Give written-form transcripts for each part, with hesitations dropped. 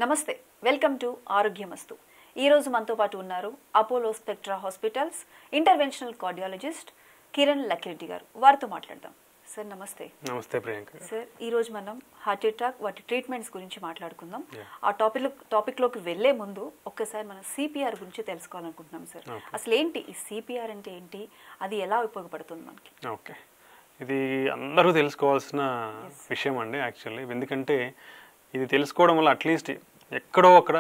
నమస్తే, welcome to ఆరోగ్యమస్తు. ఈరోజు మనతో పాటు ఉన్నారు Apollo spectra hospitals interventional cardiologist Kiran Lakkireddy గారు. వారితో మాట్లాడదాం. సార్ నమస్తే. నమస్తే ప్రియాంక. సార్, ఈరోజు మనం హార్ట్ అటాక్ వాటి ట్రీట్మెంట్స్ గురించి మాట్లాడుకుందాం. ఆ టాపిక్లోకి వెళ్లే ముందు ఒక్కసారి మనం సిపిఆర్ గురించి తెలుసుకోవాలనుకుంటున్నాం సార్. అసలు ఏంటి ఈ సిపిఆర్ అంటే ఏంటి, అది ఎలా ఉపయోగపడుతుంది మనకి? ఓకే, ఇది అందరూ తెలుసుకోవాల్సిన విషయం అండి యాక్చువల్లీ. ఎందుకంటే ఇది తెలుసుకోవడం వల్ల అట్లీస్ట్ ఎక్కడో అక్కడ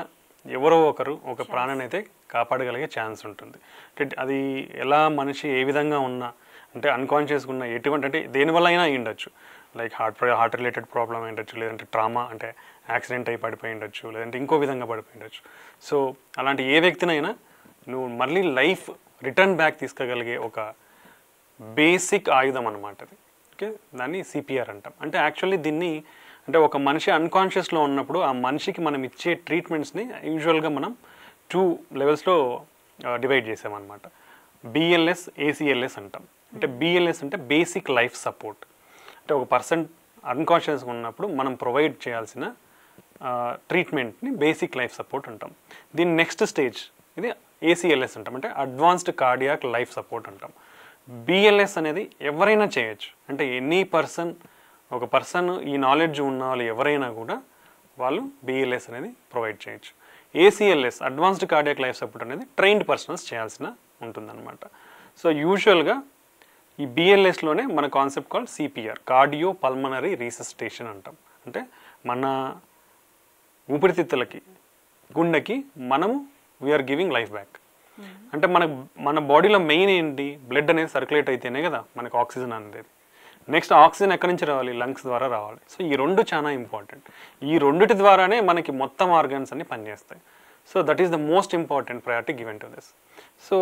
ఎవరో ఒకరు ఒక ప్రాణాన్ని అయితే కాపాడగలిగే ఛాన్స్ ఉంటుంది. అంటే అది ఎలా మనిషి ఏ విధంగా ఉన్నా, అంటే అన్కాన్షియస్గా ఉన్న ఎటువంటి, అంటే దేనివల్ల అయినా అయి ఉండొచ్చు. లైక్ హార్ట్ రిలేటెడ్ ప్రాబ్లం అయి ఉండొచ్చు, లేదంటే ట్రామా అంటే యాక్సిడెంట్ అయి పడిపోయి ఉండొచ్చు, లేదంటే ఇంకో విధంగా పడిపోయి ఉండొచ్చు. సో అలాంటి ఏ వ్యక్తినైనా నువ్వు మళ్ళీ లైఫ్ రిటర్న్ బ్యాక్ తీసుకోగలిగే ఒక బేసిక్ ఆయుధం అన్నమాట అది. ఓకే, దాన్ని సిపిఆర్ అంటాం. అంటే యాక్చువల్లీ దీన్ని అంటే ఒక మనిషి అన్కాన్షియస్లో ఉన్నప్పుడు ఆ మనిషికి మనం ఇచ్చే ట్రీట్మెంట్స్ని యూజువల్గా మనం 2 లెవెల్స్లో డివైడ్ చేసామన్నమాట. బిఎల్ఎస్, ఏసీఎల్ఎస్ అంటాం. అంటే బిఎల్ఎస్ అంటే బేసిక్ లైఫ్ సపోర్ట్. అంటే ఒక పర్సన్ అన్కాన్షియస్గా ఉన్నప్పుడు మనం ప్రొవైడ్ చేయాల్సిన ట్రీట్మెంట్ని బేసిక్ లైఫ్ సపోర్ట్ అంటాం. దీని నెక్స్ట్ స్టేజ్ ఇది ఏసీఎల్ఎస్ అంటాం, అంటే అడ్వాన్స్డ్ కార్డియాక్ లైఫ్ సపోర్ట్ అంటాం. బిఎల్ఎస్ అనేది ఎవరైనా చేయొచ్చు. అంటే ఎనీ పర్సన్, ఒక పర్సన్ ఈ నాలెడ్జ్ ఉన్న వాళ్ళు ఎవరైనా కూడా వాళ్ళు బిఎల్ఎస్ అనేది ప్రొవైడ్ చేయొచ్చు. ACLS advanced cardiac life support అనేది ట్రైన్డ్ పర్సన్స్ చేయాల్సిన ఉంటుందన్నమాట. సో యూజువల్గా ఈ బిఎల్ఎస్లోనే మన concept call CPR, cardio pulmonary resuscitation అంటాం. అంటే మన ఊపిరితిత్తులకి, గుండెకి మనము వీఆర్ గివింగ్ లైఫ్ బ్యాక్. అంటే మన బాడీలో మెయిన్ ఏంటి, బ్లడ్ అనేది సర్క్యులేట్ అయితేనే కదా మనకు ఆక్సిజన్ అనేది. నెక్స్ట్ ఆక్సిజన్ ఎక్కడి నుంచి రావాలి, లంగ్స్ ద్వారా రావాలి. సో ఈ రెండు చాలా ఇంపార్టెంట్. ఈ రెండిటి ద్వారానే మనకి మొత్తం ఆర్గన్స్ అన్ని పనిచేస్తాయి. So that is the most important priority given to this. So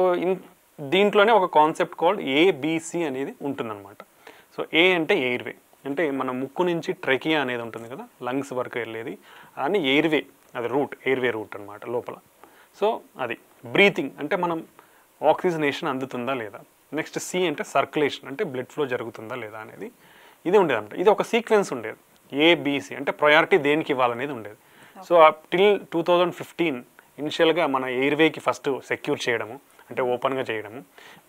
దీంట్లోనే ఒక కాన్సెప్ట్ కాల్డ్ ఏబిసి అనేది ఉంటుందన్నమాట. సో ఏ అంటే ఎయిర్వే, అంటే మన ముక్కు నుంచి ట్రెకియా అనేది ఉంటుంది కదా, లంగ్స్ వరకు వెళ్ళేది, అని ఎయిర్వే, అది రూట్, ఎయిర్వే రూట్ అనమాట లోపల. సో అది బ్రీతింగ్, అంటే మనం ఆక్సిజనేషన్ అందుతుందా లేదా. నెక్స్ట్ సి అంటే సర్క్యులేషన్, అంటే బ్లడ్ ఫ్లో జరుగుతుందా లేదా అనేది ఇది ఉండేదంట. ఇది ఒక సీక్వెన్స్ ఉండేది, ఏబిసి అంటే ప్రయారిటీ దేనికి ఇవ్వాలనేది ఉండేది. సో టిల్ 2015 ఇనిషియల్గా మన ఎయిర్వేకి ఫస్ట్ సెక్యూర్ చేయడము, అంటే ఓపెన్గా చేయడము,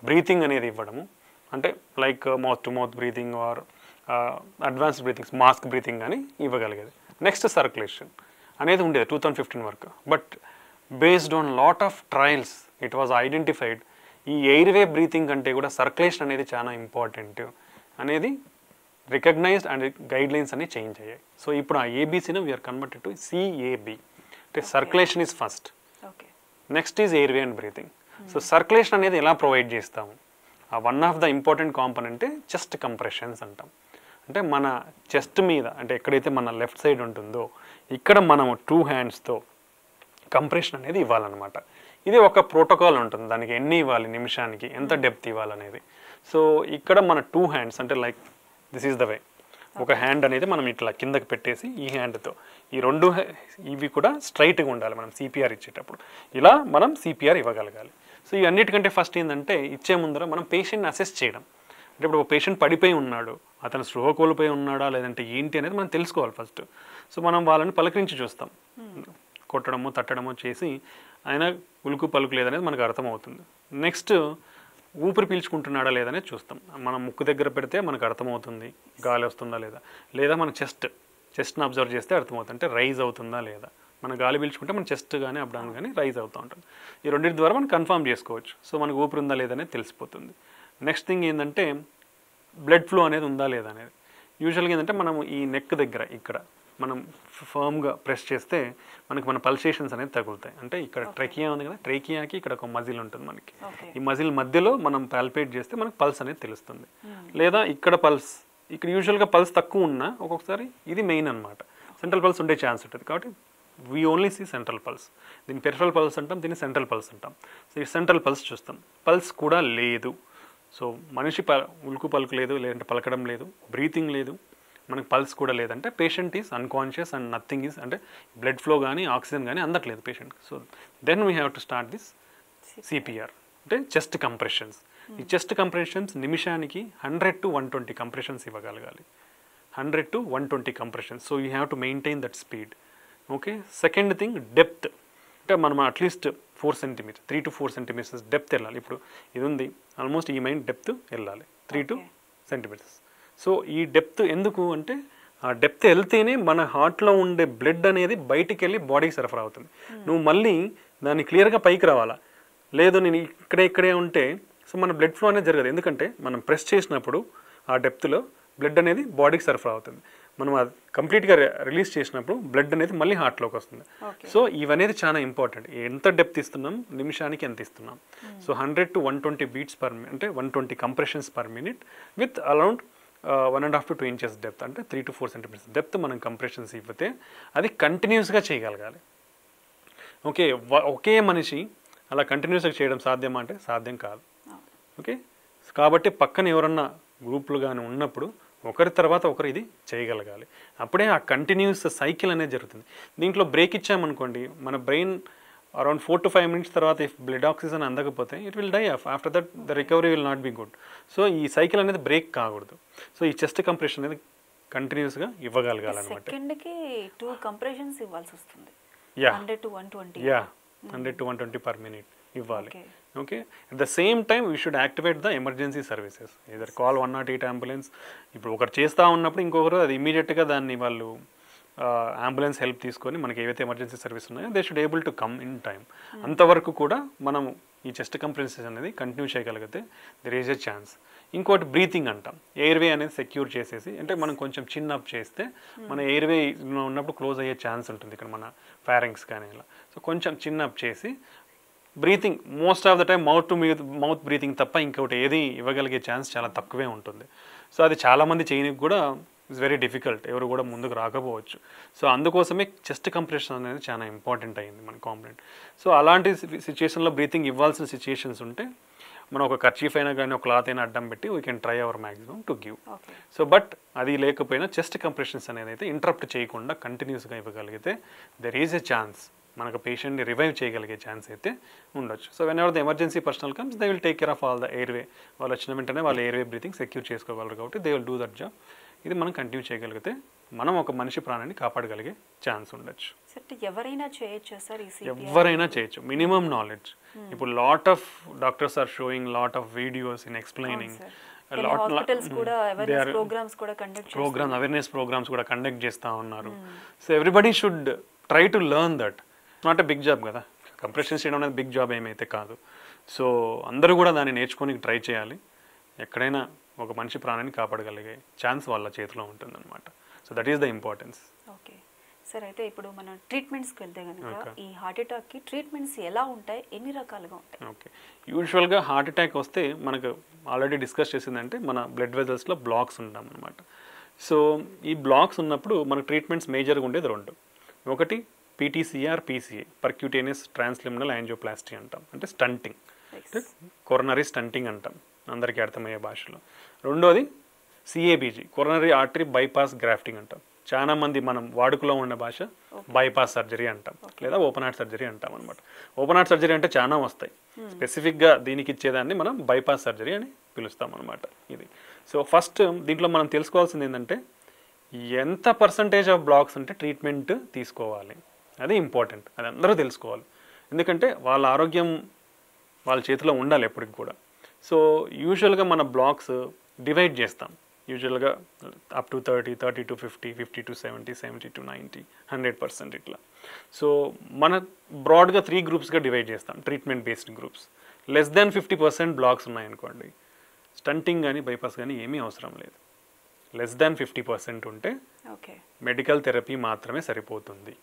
బ్రీతింగ్ అనేది ఇవ్వడము, అంటే like mouth to mouth breathing or advanced breathings, mask breathing అని ఇవ్వగలిగేది. నెక్స్ట్ సర్క్యులేషన్ అనేది ఉండేది 2015 వరకు. But based on lot of trials it was identified ఈ ఎయిర్వే బ్రీతింగ్ కంటే కూడా సర్క్యులేషన్ అనేది చాలా ఇంపార్టెంట్ అనేది రికగ్నైజ్డ్ అండ్ గైడ్ లైన్స్ అన్ని చేంజ్ అయ్యాయి. సో ఇప్పుడు ఆ ఏబీసీని వీఆర్ కన్వర్టెడ్ టు సిఏబి, అంటే circulation is first, next is airway and breathing. So circulation అనేది ఎలా ప్రొవైడ్ చేస్తాము, వన్ ఆఫ్ ద ఇంపార్టెంట్ కాంపోనెంటే చెస్ట్ కంప్రెషన్స్ అంటాం. అంటే మన చెస్ట్ మీద, అంటే ఎక్కడైతే మన లెఫ్ట్ సైడ్ ఉంటుందో ఇక్కడ మనము 2 హ్యాండ్స్తో కంప్రెషన్ అనేది ఇవ్వాలన్నమాట. ఇది ఒక ప్రోటోకాల్ ఉంటుంది, దానికి ఎన్ని ఇవ్వాలి, నిమిషానికి ఎంత డెప్త్ ఇవ్వాలనేది. సో ఇక్కడ మన 2 హ్యాండ్స్, అంటే like this is the way, ఒక హ్యాండ్ అనేది మనం ఇట్లా కిందకి పెట్టేసి ఈ హ్యాండ్తో ఈ 2 ఇవి కూడా స్ట్రైట్గా ఉండాలి మనం సిపిఆర్ ఇచ్చేటప్పుడు. ఇలా మనం సిపిఆర్ ఇవ్వగలగాలి. సో ఈ అన్నిటికంటే ఫస్ట్ ఏంటంటే ఇచ్చే ముందర మనం పేషెంట్ని అసెస్ చేయడం. అంటే ఇప్పుడు ఒక పేషెంట్ పడిపోయి ఉన్నాడు, అతను స్పృహ కోల్పోయి ఉన్నాడా లేదంటే ఏంటి అనేది మనం తెలుసుకోవాలి ఫస్ట్. సో మనం వాళ్ళని పలకరించి చూస్తాం, కొట్టడము తట్టడము చేసి ఆయన ఉలుకు పలుకు లేదనేది మనకు అర్థమవుతుంది. నెక్స్ట్ ఊపిరి పీల్చుకుంటున్నాడా లేదనేది చూస్తాం. మనం ముక్కు దగ్గర పెడితే మనకు అర్థమవుతుంది గాలి వస్తుందా లేదా, లేదా మన చెస్ట్ని అబ్జర్వ్ చేస్తే అర్థమవుతుంది, అంటే రైజ్ అవుతుందా లేదా. మన గాలి పీల్చుకుంటే మన చెస్ట్ కానీ అబ్డాన్ కానీ రైజ్ అవుతూ ఉంటుంది. ఈ రెండింటి ద్వారా మనం కన్ఫర్మ్ చేసుకోవచ్చు. సో మనకు ఊపిరి ఉందా లేదనేది తెలిసిపోతుంది. నెక్స్ట్ థింగ్ ఏంటంటే బ్లడ్ ఫ్లో అనేది ఉందా లేదా అనేది. యూజువల్గా ఏంటంటే మనం ఈ నెక్ దగ్గర ఇక్కడ మనం ఫర్మ్గా ప్రెస్ చేస్తే మనకి మన పల్సేషన్స్ అనేది తగులుతాయి. అంటే ఇక్కడ ట్రెకియా ఉంది కదా, ట్రెకియాకి ఇక్కడ ఒక మజిల్ ఉంటుంది మనకి. ఈ మజిల్ మధ్యలో మనం పాల్పేట్ చేస్తే మనకు పల్స్ అనేది తెలుస్తుంది. లేదా ఇక్కడ పల్స్, ఇక్కడ యూజువల్గా పల్స్ తక్కువ ఉన్నా ఒక్కొక్కసారి ఇది మెయిన్ అనమాట, సెంట్రల్ పల్స్ ఉండే ఛాన్స్ ఉంటుంది. కాబట్టి we only see central pulse. దీన్ని పెరిఫరల్ పల్స్ అంటాం, దీన్ని సెంట్రల్ పల్స్ అంటాం. సో ఈ సెంట్రల్ పల్స్ చూస్తాం. పల్స్ కూడా లేదు, సో మనిషి ఉలుకు పలుకు లేదు, లేదంటే పలకడం లేదు, బ్రీతింగ్ లేదు, మనకు పల్స్ కూడా లేదంటే patient is unconscious and nothing is, అంటే బ్లడ్ ఫ్లో కానీ ఆక్సిజన్ కానీ అందట్లేదు పేషెంట్కి. So then we have to start this CPR, అంటే చెస్ట్ కంప్రెషన్స్. ఈ చెస్ట్ కంప్రెషన్స్ నిమిషానికి 100 to 120 కంప్రెషన్స్ ఇవ్వగలగాలి. 100 to 120 compressions. So you have to maintain that speed. Okay, second thing depth. అంటే మనం at least 4 centimetre 3 to 4 centimetres depth వెళ్ళాలి. ఇప్పుడు ఇది ఉంది, ఆల్మోస్ట్ ఈ మైండ్ డెప్త్ వెళ్ళాలి 3 to సెంటీమీటర్స్. సో ఈ డెప్త్ ఎందుకు అంటే ఆ డెప్త్ వెళ్తేనే మన హార్ట్లో ఉండే బ్లడ్ అనేది బయటికి వెళ్ళి బాడీకి సరఫరా అవుతుంది. నువ్వు మళ్ళీ దాన్ని క్లియర్గా పైకి రావాలా, లేదు నేను ఇక్కడే ఉంటే సో మన బ్లడ్ ఫ్లో అనేది జరగదు. ఎందుకంటే మనం ప్రెస్ చేసినప్పుడు ఆ డెప్త్లో బ్లడ్ అనేది బాడీకి సరఫరా అవుతుంది. మనం అది కంప్లీట్గా రిలీజ్ చేసినప్పుడు బ్లడ్ అనేది మళ్ళీ హార్ట్లోకి వస్తుంది. సో ఇవనేది చాలా ఇంపార్టెంట్. ఎంత డెప్త్ ఇస్తున్నాం, నిమిషానికి ఎంత ఇస్తున్నాం. So 100 to 120 beats per minute, అంటే 120 compressions per minute with around 1.5 to 2 inches depth, అంటే 3 to 4 సెంటీమీటర్స్ డెప్త్ మనం కంప్రెషన్స్ ఇవ్వతే అది కంటిన్యూస్గా చేయగలగాలి. ఓకే, ఒకే మనిషి అలా కంటిన్యూస్గా చేయడం సాధ్యమా అంటే సాధ్యం కాదు. ఓకే, కాబట్టి పక్కన ఎవరన్నా గ్రూపులు కానీ ఉన్నప్పుడు ఒకరి తర్వాత ఒకరు ఇది చేయగలగాలి. అప్పుడే ఆ కంటిన్యూస్ సైకిల్ అనేది జరుగుతుంది. దీంట్లో బ్రేక్ ఇచ్చామనుకోండి, మన బ్రెయిన్ అరౌండ్ 4 to 5 minutes తర్వాత ఇఫ్ బ్లడ్ ఆక్సిజన్ అందకపోతే it will die off. After that the recovery will not be good. So ఈ సైకిల్ అనేది బ్రేక్ కాకూడదు. సో ఈ చెస్ట్ కంప్రెషన్ అనేది కంటిన్యూస్గా ఇవ్వగలగాలన్నమాట. సెకండ్కి 2 కంప్రెషన్స్ ఇవ్వాల్సి వస్తుంది. 100 to 120. 100 to 120 per minute ఇవ్వాలి. Okay, at the same time we should activate the emergency services. Either call 108 ambulance. ఇప్పుడు ఒకరు చేస్తూ ఉన్నప్పుడు ఇంకొకరు అది ఇమీడియట్గా దాన్ని వాళ్ళు అంబులెన్స్ హెల్ప్ తీసుకొని మనకి ఏవైతే ఎమర్జెన్సీ సర్వీస్ ఉన్నాయో they should able to come in time. అంతవరకు కూడా మనము ఈ చెస్ట్ కంప్రెషన్స్ అనేది కంటిన్యూ చేయగలిగితే దెర్ ఈజ్ ఎ ఛాన్స్. ఇంకోటి బ్రీతింగ్ అంటాం. ఎయిర్వే అనేది సెక్యూర్ చేసేసి, అంటే మనం కొంచెం చిన్ అప్ చేస్తే మన ఎయిర్వే ఉన్నప్పుడు క్లోజ్ అయ్యే ఛాన్స్ ఉంటుంది ఇక్కడ మన ఫారింగ్స్ కానీ ఇలా. సో కొంచెం చిన్ అప్ చేసి breathing most of the time mouth breathing తప్ప ఇంకోటి ఏది ఇవ్వగలిగే ఛాన్స్ చాలా తక్కువే ఉంటుంది. సో అది చాలామంది చేయడానికి కూడా ఇట్స్ వెరీ డిఫికల్ట్, ఎవరు కూడా ముందుకు రాకపోవచ్చు. సో అందుకోసమే చెస్ట్ కంప్రెషన్ అనేది చాలా ఇంపార్టెంట్ అయింది మన కాంపోనెంట్. సో అలాంటి సిచ్యుయేషన్లో బ్రీతింగ్ ఇవ్వాల్సిన సిచ్యుయేషన్స్ ఉంటే మనం ఒక కర్చీఫ్ అయినా కానీ ఒక క్లాత్ అయినా అడ్డం పెట్టి we can try our maximum to give. So but అది లేకపోయినా చెస్ట్ కంప్రెషన్స్ అనేది అయితే ఇంటరప్ట్ చేయకుండా కంటిన్యూస్గా ఇవ్వగలిగితే దెర్ ఈజ్ ఎ ఛాన్స్ మనకు పేషెంట్ని రివైవ్ చేయగలిగే ఛాన్స్ అయితే ఉండొచ్చు. So when ever the emergency personal comes they will take care of all the airway. వాళ్ళు వచ్చిన వెంటనే వాళ్ళు ఎయిర్వే బ్రీతింగ్ సెక్యూర్ చేసుకోగలరు కాబట్టి they will do that job. ఇది మనం కంటిన్యూ చేయగలిగితే మనం ఒక మనిషి ప్రాణాన్ని కాపాడగలిగే ఛాన్స్ ఉండొచ్చు. ఎవరైనా చేయొచ్చు సార్? ఎవరైనా చేయొచ్చు, మినిమం నాలెడ్జ్. ఇప్పుడు lot of doctors are showing lot of videos in explaining, awareness programmes కూడా కండక్ట్ చేస్తూ ఉన్నారు. So everybody should try to learn that. Not a big job కదా, కంప్రెషన్స్ చేయడం అనేది బిగ్ జాబ్ ఏమైతే కాదు. సో అందరూ కూడా దాన్ని నేర్చుకొని ట్రై చేయాలి. ఎక్కడైనా ఒక మనిషి ప్రాణాన్ని కాపాడగలిగే ఛాన్స్ వాళ్ళ చేతిలో ఉంటుందన్నమాట. So that is the importance. Okay sir, అయితే ఇప్పుడు మనం ట్రీట్మెంట్స్కి వెళ్తే కనుక ఈ హార్ట్ అటాక్కి ట్రీట్మెంట్స్ ఎలా ఉంటాయి, ఎన్ని రకాలుగా ఉంటాయి? ఓకే, యూజువల్గా హార్ట్ అటాక్ వస్తే మనకు ఆల్రెడీ డిస్కస్ చేసిందంటే మన బ్లడ్ వెజల్స్లో బ్లాక్స్ ఉంటాం అనమాట. సో ఈ బ్లాక్స్ ఉన్నప్పుడు మనకు ట్రీట్మెంట్స్ మేజర్గా ఉండేది 2. ఒకటి పీటీసీఆర్, పీసీఏ, పర్క్యూటేనియస్ ట్రాన్స్లిమినల్ యాంజియోప్లాస్టీ అంటాం, అంటే స్టంటింగ్, అంటే కొరనరీ స్టంటింగ్ అంటాం అందరికీ అర్థమయ్యే భాషలో. రెండోది CABG, coronary artery bypass grafting అంటాం. చాలా మంది మనం వాడుకలో ఉన్న భాష బైపాస్ సర్జరీ అంటాం, లేదా ఓపెన్ హార్ట్ సర్జరీ అంటాం అనమాట. ఓపెన్ హార్ట్ సర్జరీ అంటే చాలా వస్తాయి, స్పెసిఫిక్గా దీనికి ఇచ్చేదాన్ని మనం బైపాస్ సర్జరీ అని పిలుస్తాం అనమాట. ఇది సో ఫస్ట్ దీంట్లో మనం తెలుసుకోవాల్సింది ఏంటంటే ఎంత పర్సంటేజ్ ఆఫ్ బ్లాక్స్ ఉంటే ట్రీట్మెంట్ తీసుకోవాలి, అది ఇంపార్టెంట్. అది అందరూ తెలుసుకోవాలి, ఎందుకంటే వాళ్ళ ఆరోగ్యం వాళ్ళ చేతిలో ఉండాలి ఎప్పటికి కూడా. సో యూజువల్గా మన బ్లాక్స్ డివైడ్ చేస్తాం, యూజువల్గా up to 30, 30 to 50, 50 to 70, 70 to 90, 100% ఇట్లా. సో మన బ్రాడ్గా 3 గ్రూప్స్గా డివైడ్ చేస్తాం, treatment based groups. Less than 50% blocks ఉన్నాయనుకోండి, స్టంటింగ్ కానీ బైపాస్ కానీ ఏమీ అవసరం లేదు. లెస్ దాన్ 50% ఉంటే మెడికల్ థెరపీ మాత్రమే సరిపోతుంది.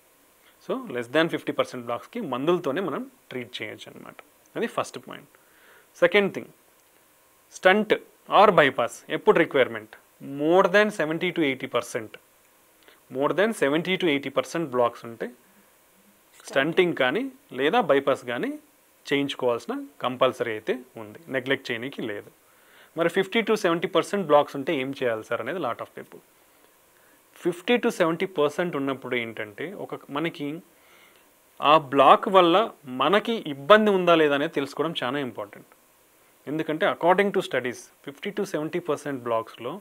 సో లెస్ దాన్ 50% బ్లాక్స్కి మందులతోనే మనం ట్రీట్ చేయొచ్చు అనమాట. అది first point. Second thing, stent or bypass ఎప్పుడు requirement? More than 70 to 80%, more than 70 to 80% blocks ఉంటే స్టంటింగ్ కానీ లేదా బైపాస్ కానీ చేయించుకోవాల్సిన కంపల్సరీ అయితే ఉంది, నెగ్లెక్ట్ చేయడానికి లేదు. మరి 50 to 70% బ్లాక్స్ ఉంటే ఏం చేయాలి సార్ అనేది లాట్ ఆఫ్ పీపుల్. 50 to 70% ఉన్నప్పుడు ఏంటంటే మనకి ఆ బ్లాక్ వల్ల మనకి ఇబ్బంది ఉందా లేదా అనేది తెలుసుకోవడం చాలా ఇంపార్టెంట్. ఎందుకంటే అకార్డింగ్ టు స్టడీస్ 50 to 70% బ్లాక్స్లో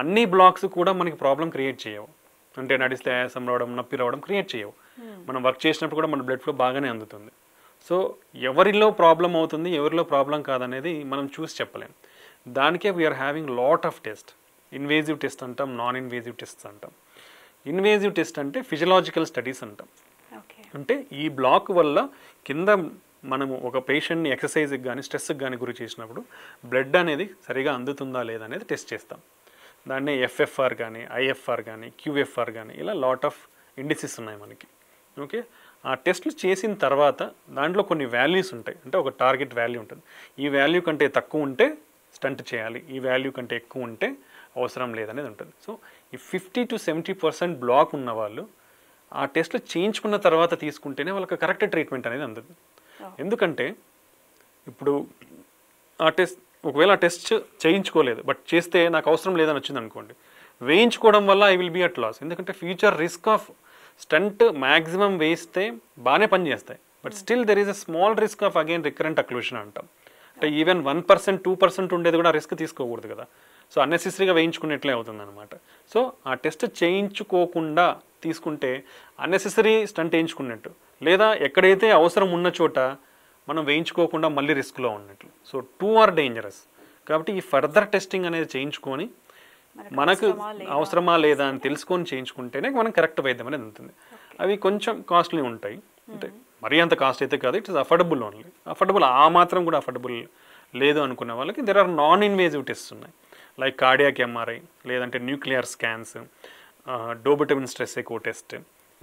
అన్ని బ్లాక్స్ కూడా మనకి ప్రాబ్లం క్రియేట్ చేయవు. అంటే నడిస్తే ఆయాసం రావడం, నొప్పి రావడం క్రియేట్ చేయవు. మనం వర్క్ చేసినప్పుడు కూడా మన బ్లడ్ ఫ్లో బాగానే అందుతుంది. సో ఎవరిలో ప్రాబ్లం అవుతుంది, ఎవరిలో ప్రాబ్లం కాదనేది మనం చూసి చెప్పలేం. దానికే we are having lot of test. Invasive test అంటాం, నాన్ ఇన్వేజివ్ టెస్ట్ అంటాం. ఇన్వేజివ్ టెస్ట్ అంటే ఫిజియలాజికల్ స్టడీస్ అంటాం. అంటే ఈ బ్లాక్ వల్ల కింద మనము ఒక పేషెంట్ని ఎక్సర్సైజ్కి కానీ స్ట్రెస్కి కానీ గురి చేసినప్పుడు బ్లడ్ అనేది సరిగా అందుతుందా లేదా అనేది టెస్ట్ చేస్తాం. దాన్ని ఎఫ్ఎఫ్ఆర్ కానీ, ఐఎఫ్ఆర్ కానీ, క్యూఎఫ్ఆర్ కానీ ఇలా లాట్ ఆఫ్ ఇండిసిస్ ఉన్నాయి మనకి. ఓకే, ఆ టెస్ట్లు చేసిన తర్వాత దాంట్లో కొన్ని వాల్యూస్ ఉంటాయి. అంటే ఒక టార్గెట్ వాల్యూ ఉంటుంది. ఈ వాల్యూ కంటే తక్కువ ఉంటే స్టంట్ చేయాలి, ఈ వాల్యూ కంటే ఎక్కువ ఉంటే అవసరం లేదనేది ఉంటుంది. సో ఈ 50 to 70% బ్లాక్ ఉన్న వాళ్ళు ఆ టెస్ట్లు చేయించుకున్న తర్వాత తీసుకుంటేనే వాళ్ళకి కరెక్ట్ ట్రీట్మెంట్ అనేది అందుతుంది. ఎందుకంటే ఇప్పుడు ఆ టెస్ట్ ఒకవేళ ఆ టెస్ట్ చేయించుకోలేదు, బట్ చేస్తే నాకు అవసరం లేదని వచ్చింది అనుకోండి, వేయించుకోవడం వల్ల I will be at loss. ఎందుకంటే future risk of stent maximum వేస్తే బాగానే పనిచేస్తాయి, but still there is a small risk of again recurrent occlusion అంటాం. అంటే ఈవెన్ 1%, 2% ఉండేది కూడా రిస్క్ తీసుకోకూడదు కదా. సో అన్నెసెసరీగా వేయించుకున్నట్లే అవుతుంది అనమాట. సో ఆ టెస్ట్ చేయించుకోకుండా తీసుకుంటే అన్నెసెసరీ స్టంట్ వేయించుకున్నట్టు, లేదా ఎక్కడైతే అవసరం ఉన్న చోట మనం వేయించుకోకుండా మళ్ళీ రిస్క్లో ఉన్నట్లు. So 2 are dangerous. కాబట్టి ఈ ఫర్దర్ టెస్టింగ్ అనేది చేయించుకొని మనకు అవసరమా లేదా అని తెలుసుకొని చేయించుకుంటేనే మనం కరెక్ట్ వైద్యం అనేది ఉంటుంది. అవి కొంచెం కాస్ట్లీ ఉంటాయి, అంటే మరీ అంత కాస్ట్ అయితే కాదు, it is affordable only. Affordable ఆ మాత్రం కూడా అఫోర్డబుల్ లేదు అనుకునే వాళ్ళకి there are non invasive tests ఉన్నాయి, లైక్ కార్డియాక్ ఎంఆర్ఐ, లేదంటే nuclear scans, dobutamine stress echo test,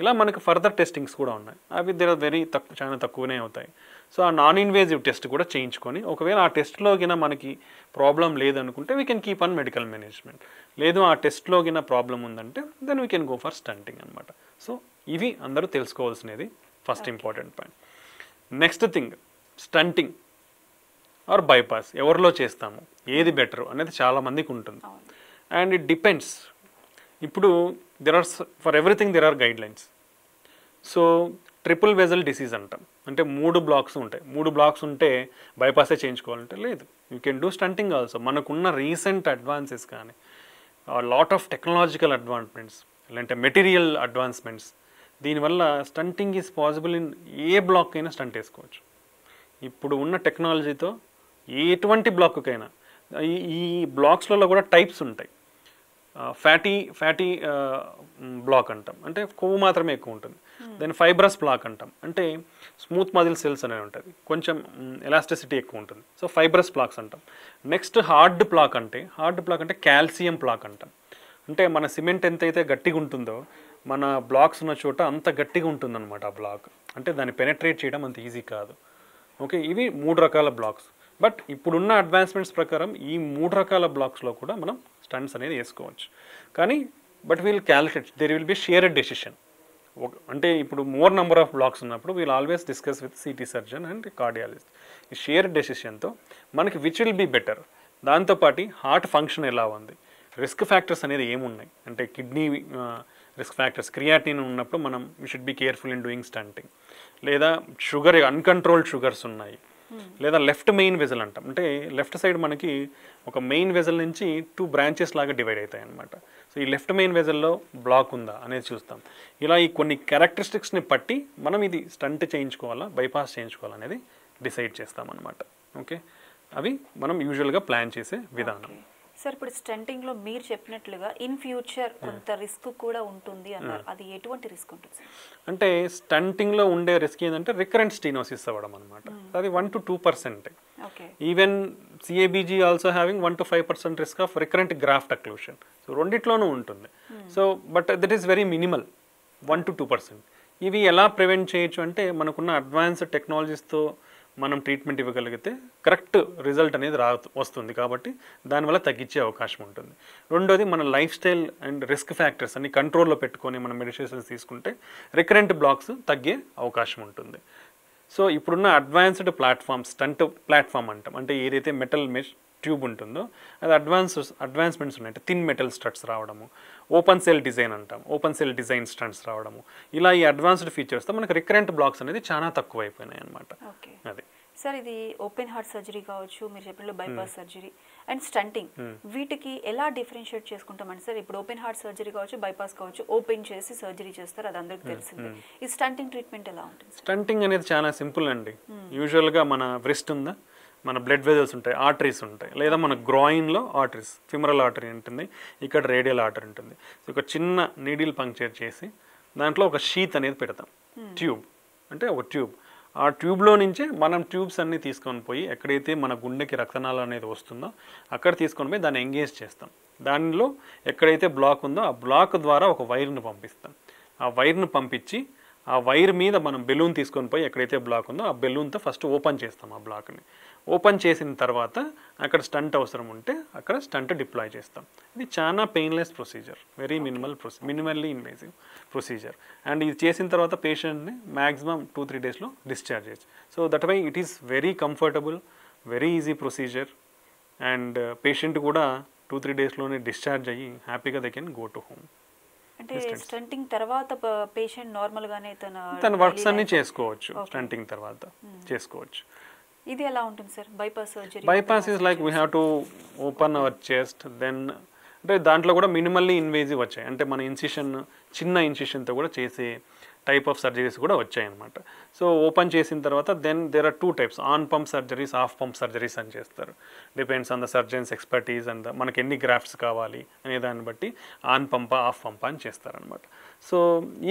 ఇలా మనకు ఫర్దర్ టెస్టింగ్స్ కూడా ఉన్నాయి. అవి దెర్ ఆర్ వెరీ చాలా తక్కువనే అవుతాయి. సో ఆ నాన్ ఇన్వేజివ్ టెస్ట్ కూడా చేయించుకొని ఒకవేళ ఆ టెస్ట్లో గిన మనకి ప్రాబ్లం లేదనుకుంటే we can keep on medical management. లేదు ఆ టెస్ట్లో గిన ప్రాబ్లం ఉందంటే then we can go for stenting అనమాట. సో ఇవి అందరూ తెలుసుకోవాల్సినది first important point. Next thing, stenting or bypass ఎవరిలో చేస్తాము, ఏది బెటర్ అనేది చాలామందికి ఉంటుంది. And it depends. ఇప్పుడు for everything there are guidelines. So triple vessel disease అంటాం, అంటే 3 బ్లాక్స్ ఉంటాయి. 3 బ్లాక్స్ ఉంటే బైపాసే చేయించుకోవాలంటే లేదు, you can do stenting also. మనకున్న రీసెంట్ అడ్వాన్సెస్ కానీ, లాట్ ఆఫ్ టెక్నాలజికల్ అడ్వాన్స్మెంట్స్, లేదంటే మెటీరియల్ అడ్వాన్స్మెంట్స్, దీనివల్ల స్టంటింగ్ ఈజ్ పాసిబుల్ ఇన్ ఏ బ్లాక్ అయినా స్టంట్ వేసుకోవచ్చు. ఇప్పుడు ఉన్న టెక్నాలజీతో ఎటువంటి బ్లాక్కైనా, ఈ బ్లాక్స్లలో కూడా టైప్స్ ఉంటాయి. ఫ్యాటీ బ్లాక్ అంటాం, అంటే కొవ్వు మాత్రమే ఎక్కువ ఉంటుంది. దెన్ ఫైబ్రస్ బ్లాక్ అంటాం, అంటే స్మూత్ మజిల్ సెల్స్ అనేవి ఉంటుంది, కొంచెం ఎలాస్టిసిటీ ఎక్కువ ఉంటుంది. సో ఫైబ్రస్ బ్లాక్స్ అంటాం. నెక్స్ట్ హార్డ్ బ్లాక్ అంటే కాల్షియం బ్లాక్ అంటాం. అంటే మన సిమెంట్ ఎంతైతే గట్టిగా ఉంటుందో మన బ్లాక్స్ ఉన్న చోట అంత గట్టిగా ఉంటుందన్నమాట ఆ బ్లాక్. అంటే దాన్ని పెనట్రేట్ చేయడం అంత ఈజీ కాదు. ఓకే, ఇవి 3 రకాల బ్లాక్స్. బట్ ఇప్పుడున్న అడ్వాన్స్మెంట్స్ ప్రకారం ఈ 3 రకాల బ్లాక్స్లో కూడా మనం స్టంట్స్ అనేది వేసుకోవచ్చు. కానీ but we'll calculate, there will be shared decision. అంటే ఇప్పుడు మోర్ నెంబర్ ఆఫ్ బ్లాక్స్ ఉన్నప్పుడు we'll always discuss with CT surgeon and cardiologist. ఈ షేర్డ్ డెసిషన్తో మనకి విచ్ విల్ బి బెటర్. దాంతోపాటు హార్ట్ ఫంక్షన్ ఎలా ఉంది, రిస్క్ ఫ్యాక్టర్స్ అనేది ఏమున్నాయి, అంటే కిడ్నీ రిస్క్ ఫ్యాక్టర్స్, క్రియాటిన్ ఉన్నప్పుడు మనం we should be careful in doing stunting. లేదా షుగర్, అన్కంట్రోల్డ్ షుగర్స్ ఉన్నాయి. లేదా లెఫ్ట్ మెయిన్ వెజల్ అంటాం, అంటే లెఫ్ట్ సైడ్ మనకి ఒక మెయిన్ వెజల్ నుంచి 2 బ్రాంచెస్ లాగా డివైడ్ అవుతాయి అనమాట. సో ఈ లెఫ్ట్ మెయిన్ వెజల్లో బ్లాక్ ఉందా అనేది చూస్తాం. ఇలా ఈ కొన్ని క్యారెక్టరిస్టిక్స్ని బట్టి మనం ఇది స్టంట్ చేయించుకోవాలా, బైపాస్ చేయించుకోవాలా అనేది డిసైడ్ చేస్తాం అనమాట. ఓకే, అవి మనం యూజువల్గా ప్లాన్ చేసే విధానం. సార్, ఇప్పుడు స్టంటింగ్లో మీరు చెప్పినట్లుగా ఇన్ ఫ్యూచర్ కొంత రిస్క్ కూడా ఉంటుంది అన్నారు. అది ఎటువంటి రిస్క్ ఉంటుంది సార్? అంటే స్టంటింగ్లో ఉండే రిస్క్ ఏంటంటే రికరెంట్ స్టీనోసిస్ అవ్వడం అనమాట. అది 1 to 2%. Even CABG also having 1 to 5% risk of recurrent graft occlusion. So రెండిట్లోనూ ఉంటుంది. So but that is very minimal, 1 to 2%. ఇవి ఎలా ప్రివెంట్ చేయొచ్చు అంటే మనకున్న అడ్వాన్స్డ్ టెక్నాలజీస్తో మనం ట్రీట్మెంట్ ఇవ్వగలిగితే కరెక్ట్ రిజల్ట్ అనేది వస్తుంది. కాబట్టి దానివల్ల తగ్గించే అవకాశం ఉంటుంది. రెండోది మన life style and risk factors అన్ని కంట్రోల్లో పెట్టుకొని మనం మెడికేషన్స్ తీసుకుంటే రికరెంట్ బ్లాక్స్ తగ్గే అవకాశం ఉంటుంది. సో ఇప్పుడున్న అడ్వాన్స్డ్ ప్లాట్ఫామ్స్, స్టంట్ ప్లాట్ఫామ్ అంటాం, అంటే ఏదైతే మెటల్ మెష్ ట్యూబ్ ఉంటుందో అది అడ్వాన్స్మెంట్స్ ఉన్నాయి. అంటే థిన్ మెటల్ స్టడ్స్ రావడము, ఓపెన్ సెల్ డిజైన్ అంటాం, ఓపెన్ సెల్ డిజైన్ స్టంట్స్ రావడము, ఇలా ఈ అడ్వాన్స్డ్ ఫీచర్స్తో మనకి రికరెంట్ బ్లాక్స్ అనేది చాలా తక్కువ అయిపోయినాయి అనమాట. అది సార్ ఇది ఓపెన్ హార్ట్ సర్జరీ కావచ్చు, మీరు చెప్పినట్లు బైపాస్ సర్జరీ అండ్ స్టంటింగ్, వీటికి ఎలా డిఫరెన్షియేట్ చేసుకుంటామంటే సార్, ఇప్పుడు ఓపెన్ హార్ట్ సర్జరీ కావచ్చు, బైపాస్ కావచ్చు, ఓపెన్ చేసి సర్జరీ చేస్తారు, అది అందరికి తెలిసిందే. ఈ స్టంటింగ్ ట్రీట్మెంట్ ఎలా ఉంటుంది? స్టంటింగ్ అనేది చాలా సింపుల్ అండి. యూజువల్గా మన వ్రిస్ట్ ఉందా, మన బ్లడ్ వెజల్స్ ఉంటాయి, ఆర్టరీస్ ఉంటాయి, లేదా మన గ్రాయిన్లో ఆర్టరీస్, ఫిమరల్ ఆర్టరీ ఉంటుంది, ఇక్కడ రేడియల్ ఆర్టరీ ఉంటుంది. సో ఒక చిన్న నీడిల్ పంక్చర్ చేసి దాంట్లో ఒక షీత్ అనేది పెడతాం, ట్యూబ్ అంటే ఒక ట్యూబ్. ఆ ట్యూబ్లో నుంచే మనం ట్యూబ్స్ అన్నీ తీసుకొని పోయి ఎక్కడైతే మన గుండెకి రక్తనాళం అనేది వస్తుందో అక్కడ తీసుకొని పోయి దాన్ని ఎంగేజ్ చేస్తాం. దానిలో ఎక్కడైతే బ్లాక్ ఉందో ఆ బ్లాక్ ద్వారా ఒక వైర్ను పంపిస్తాం. ఆ వైర్ను పంపించి ఆ వైర్ మీద మనం బెలూన్ తీసుకొని పోయి ఎక్కడైతే బ్లాక్ ఉందో ఆ బెలూన్తో ఫస్ట్ ఓపెన్ చేస్తాం. ఆ బ్లాక్ని ఓపెన్ చేసిన తర్వాత అక్కడ స్టంట్ అవసరం ఉంటే అక్కడ స్టంట్ డిప్లాయ్ చేస్తాం. ఇది చాలా painless procedure, very minimally invasive procedure. And ఇది చేసిన తర్వాత పేషెంట్ని మ్యాక్సిమం 2-3 డేస్లో డిశ్చార్జ్ చేయొచ్చు. So that why it is very comfortable, very easy procedure. And patient కూడా 2-3 డేస్లోనే డిశ్చార్జ్ అయ్యి హ్యాపీగా they can go to home. అంటే స్టంటింగ్ తర్వాత పేషెంట్ నార్మల్ గానే తన వర్క్స్ అన్ని చేసుకోవచ్చు, స్టంటింగ్ తర్వాత చేసుకోవచ్చు. ఇది ఎలా ఉంటుంది sir bypass surgery? Bypass is like we have to open our chest, then అంటే దాంట్లో కూడా మినిమల్లీ ఇన్వేజివ్ వచ్చాయి. అంటే మన ఇన్సిషన్, చిన్న ఇన్సిషన్తో కూడా చేసే టైప్ ఆఫ్ సర్జరీస్ కూడా వచ్చాయి అనమాట. సో ఓపెన్ చేసిన తర్వాత then there are 2 types, on pump surgeries, off pump surgeries అని చేస్తారు. Depends on the surgeons expertise and మనకి ఎన్ని గ్రాఫ్ట్స్ కావాలి అనే దాన్ని బట్టి ఆన్ పంపా ఆఫ్ పంపా అని చేస్తారనమాట. సో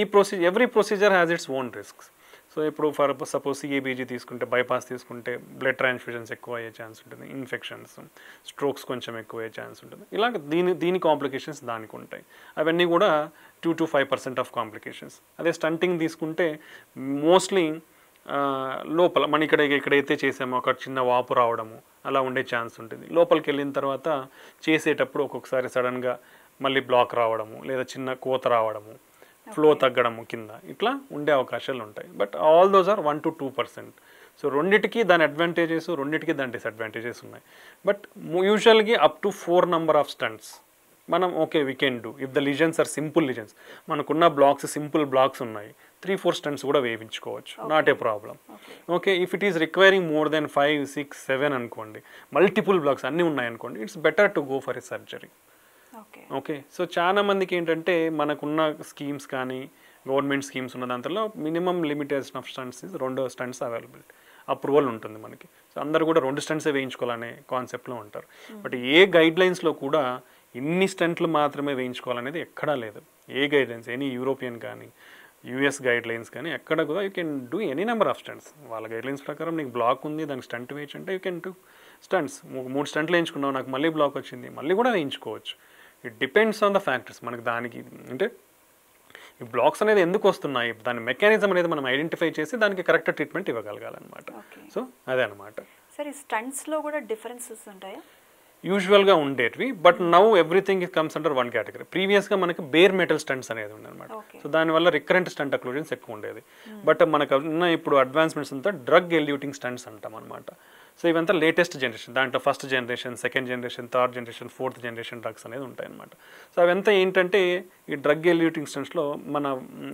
ఈ every procedure has its own risks. So ఇప్పుడు ఫర్ సపోజ్ సిఏబీజీ తీసుకుంటే, బైపాస్ తీసుకుంటే బ్లడ్ ట్రాన్స్ఫ్యూజన్స్ ఎక్కువ అయ్యే ఛాన్స్ ఉంటుంది, ఇన్ఫెక్షన్స్, స్ట్రోక్స్ కొంచెం ఎక్కువ అయ్యే ఛాన్స్ ఉంటుంది. ఇలా దీని కాంప్లికేషన్స్ దానికి ఉంటాయి. అవన్నీ కూడా 2-5% ఆఫ్ కాంప్లికేషన్స్. అదే స్టంటింగ్ తీసుకుంటే మోస్ట్లీ లోపల మన ఎక్కడైతే చేసామో అక్కడ చిన్న వాపు రావడము అలా ఉండే ఛాన్స్ ఉంటుంది. లోపలికి వెళ్ళిన తర్వాత చేసేటప్పుడు ఒక్కొక్కసారి సడన్గా మళ్ళీ బ్లాక్ రావడము, లేదా చిన్న కోత రావడము, ఫ్లో తగ్గడము కింద, ఇట్లా ఉండే అవకాశాలు ఉంటాయి. But all those are 1-2%. So రెండిటికి దాని అడ్వాంటేజెస్, రెండిటికి దాని డిసడ్వాంటేజెస్ ఉన్నాయి. బట్ యూజువల్గా up to 4 number of stents మనం okay we can do if the lesions are simple lesions. మనకున్న బ్లాక్స్ సింపుల్ బ్లాక్స్ ఉన్నాయి, 3-4 స్టంట్స్ కూడా వేయించుకోవచ్చు, not a problem. Okay if it is requiring more then 5, 6, 7 అనుకోండి, multiple blocks అన్నీ ఉన్నాయనుకోండి, it's better to go for a surgery. Okay so చాలా మందికి ఏంటంటే మనకున్న స్కీమ్స్ కానీ గవర్నమెంట్ స్కీమ్స్ ఉన్న దాంట్లో minimum limitation of stents 2 stents available approval ఉంటుంది మనకి. సో అందరు కూడా 2 స్టంట్సే వేయించుకోవాలనే కాన్సెప్ట్లో ఉంటారు. బట్ ఏ గైడ్లైన్స్లో కూడా ఇన్ని స్టంట్లు మాత్రమే వేయించుకోవాలనేది ఎక్కడా లేదు. ఏ గైడ్లైన్స్, ఎనీ యూరోపియన్ కానీ యూఎస్ గైడ్లైన్స్ కానీ ఎక్కడ కూడా you can do any number of stents. వాళ్ళ గైడ్లైన్స్ ప్రకారం నీకు బ్లాక్ ఉంది, దానికి స్టంట్ వేయచ్చు అంటే యూ కెన్ డూ స్టంట్స్. 3 స్టంట్లు వేయించుకున్నావు, నాకు మళ్ళీ బ్లాక్ వచ్చింది, మళ్ళీ కూడా వేయించుకోవచ్చు. It depends on the factors. మనకి దానికి అంటే ఈ బ్లాక్స్ అనేది ఎందుకు వస్తున్నాయి, దాని మెకానిజం అనేది మనం ఐడెంటిఫై చేసి దానికి కరెక్ట్ ట్రీట్మెంట్ ఇవ్వగలగాలన్నమాట. సో అదే అనమాట. సరే స్టంట్స్లో కూడా డిఫరెన్సెస్ ఉంటాయా? యూజువల్గా ఉండేటివి, but now everything it comes under 1 category. ప్రీవియస్గా మనకి బేర్ మెటల్ స్టంట్స్ అనేది ఉండేదన్నమాట. సో దానివల్ల రికరెంట్ స్టంట్ అక్లూజన్స్ ఎక్కువ ఉండేది. బట్ మనకు ఉన్న ఇప్పుడు అడ్వాన్స్మెంట్స్ అంతా డ్రగ్ ఎల్యూటింగ్ స్టంట్స్ అంటాం అనమాట. సో ఇవంతా లేటెస్ట్ జనరేషన్, దాంట్లో 1st generation, 2nd generation, 3rd generation, 4th generation drugs అనేది ఉంటాయన్నమాట. సో అవంతా ఏంటంటే ఈ డ్రగ్ ఎల్యూటింగ్ స్టంట్స్లో మన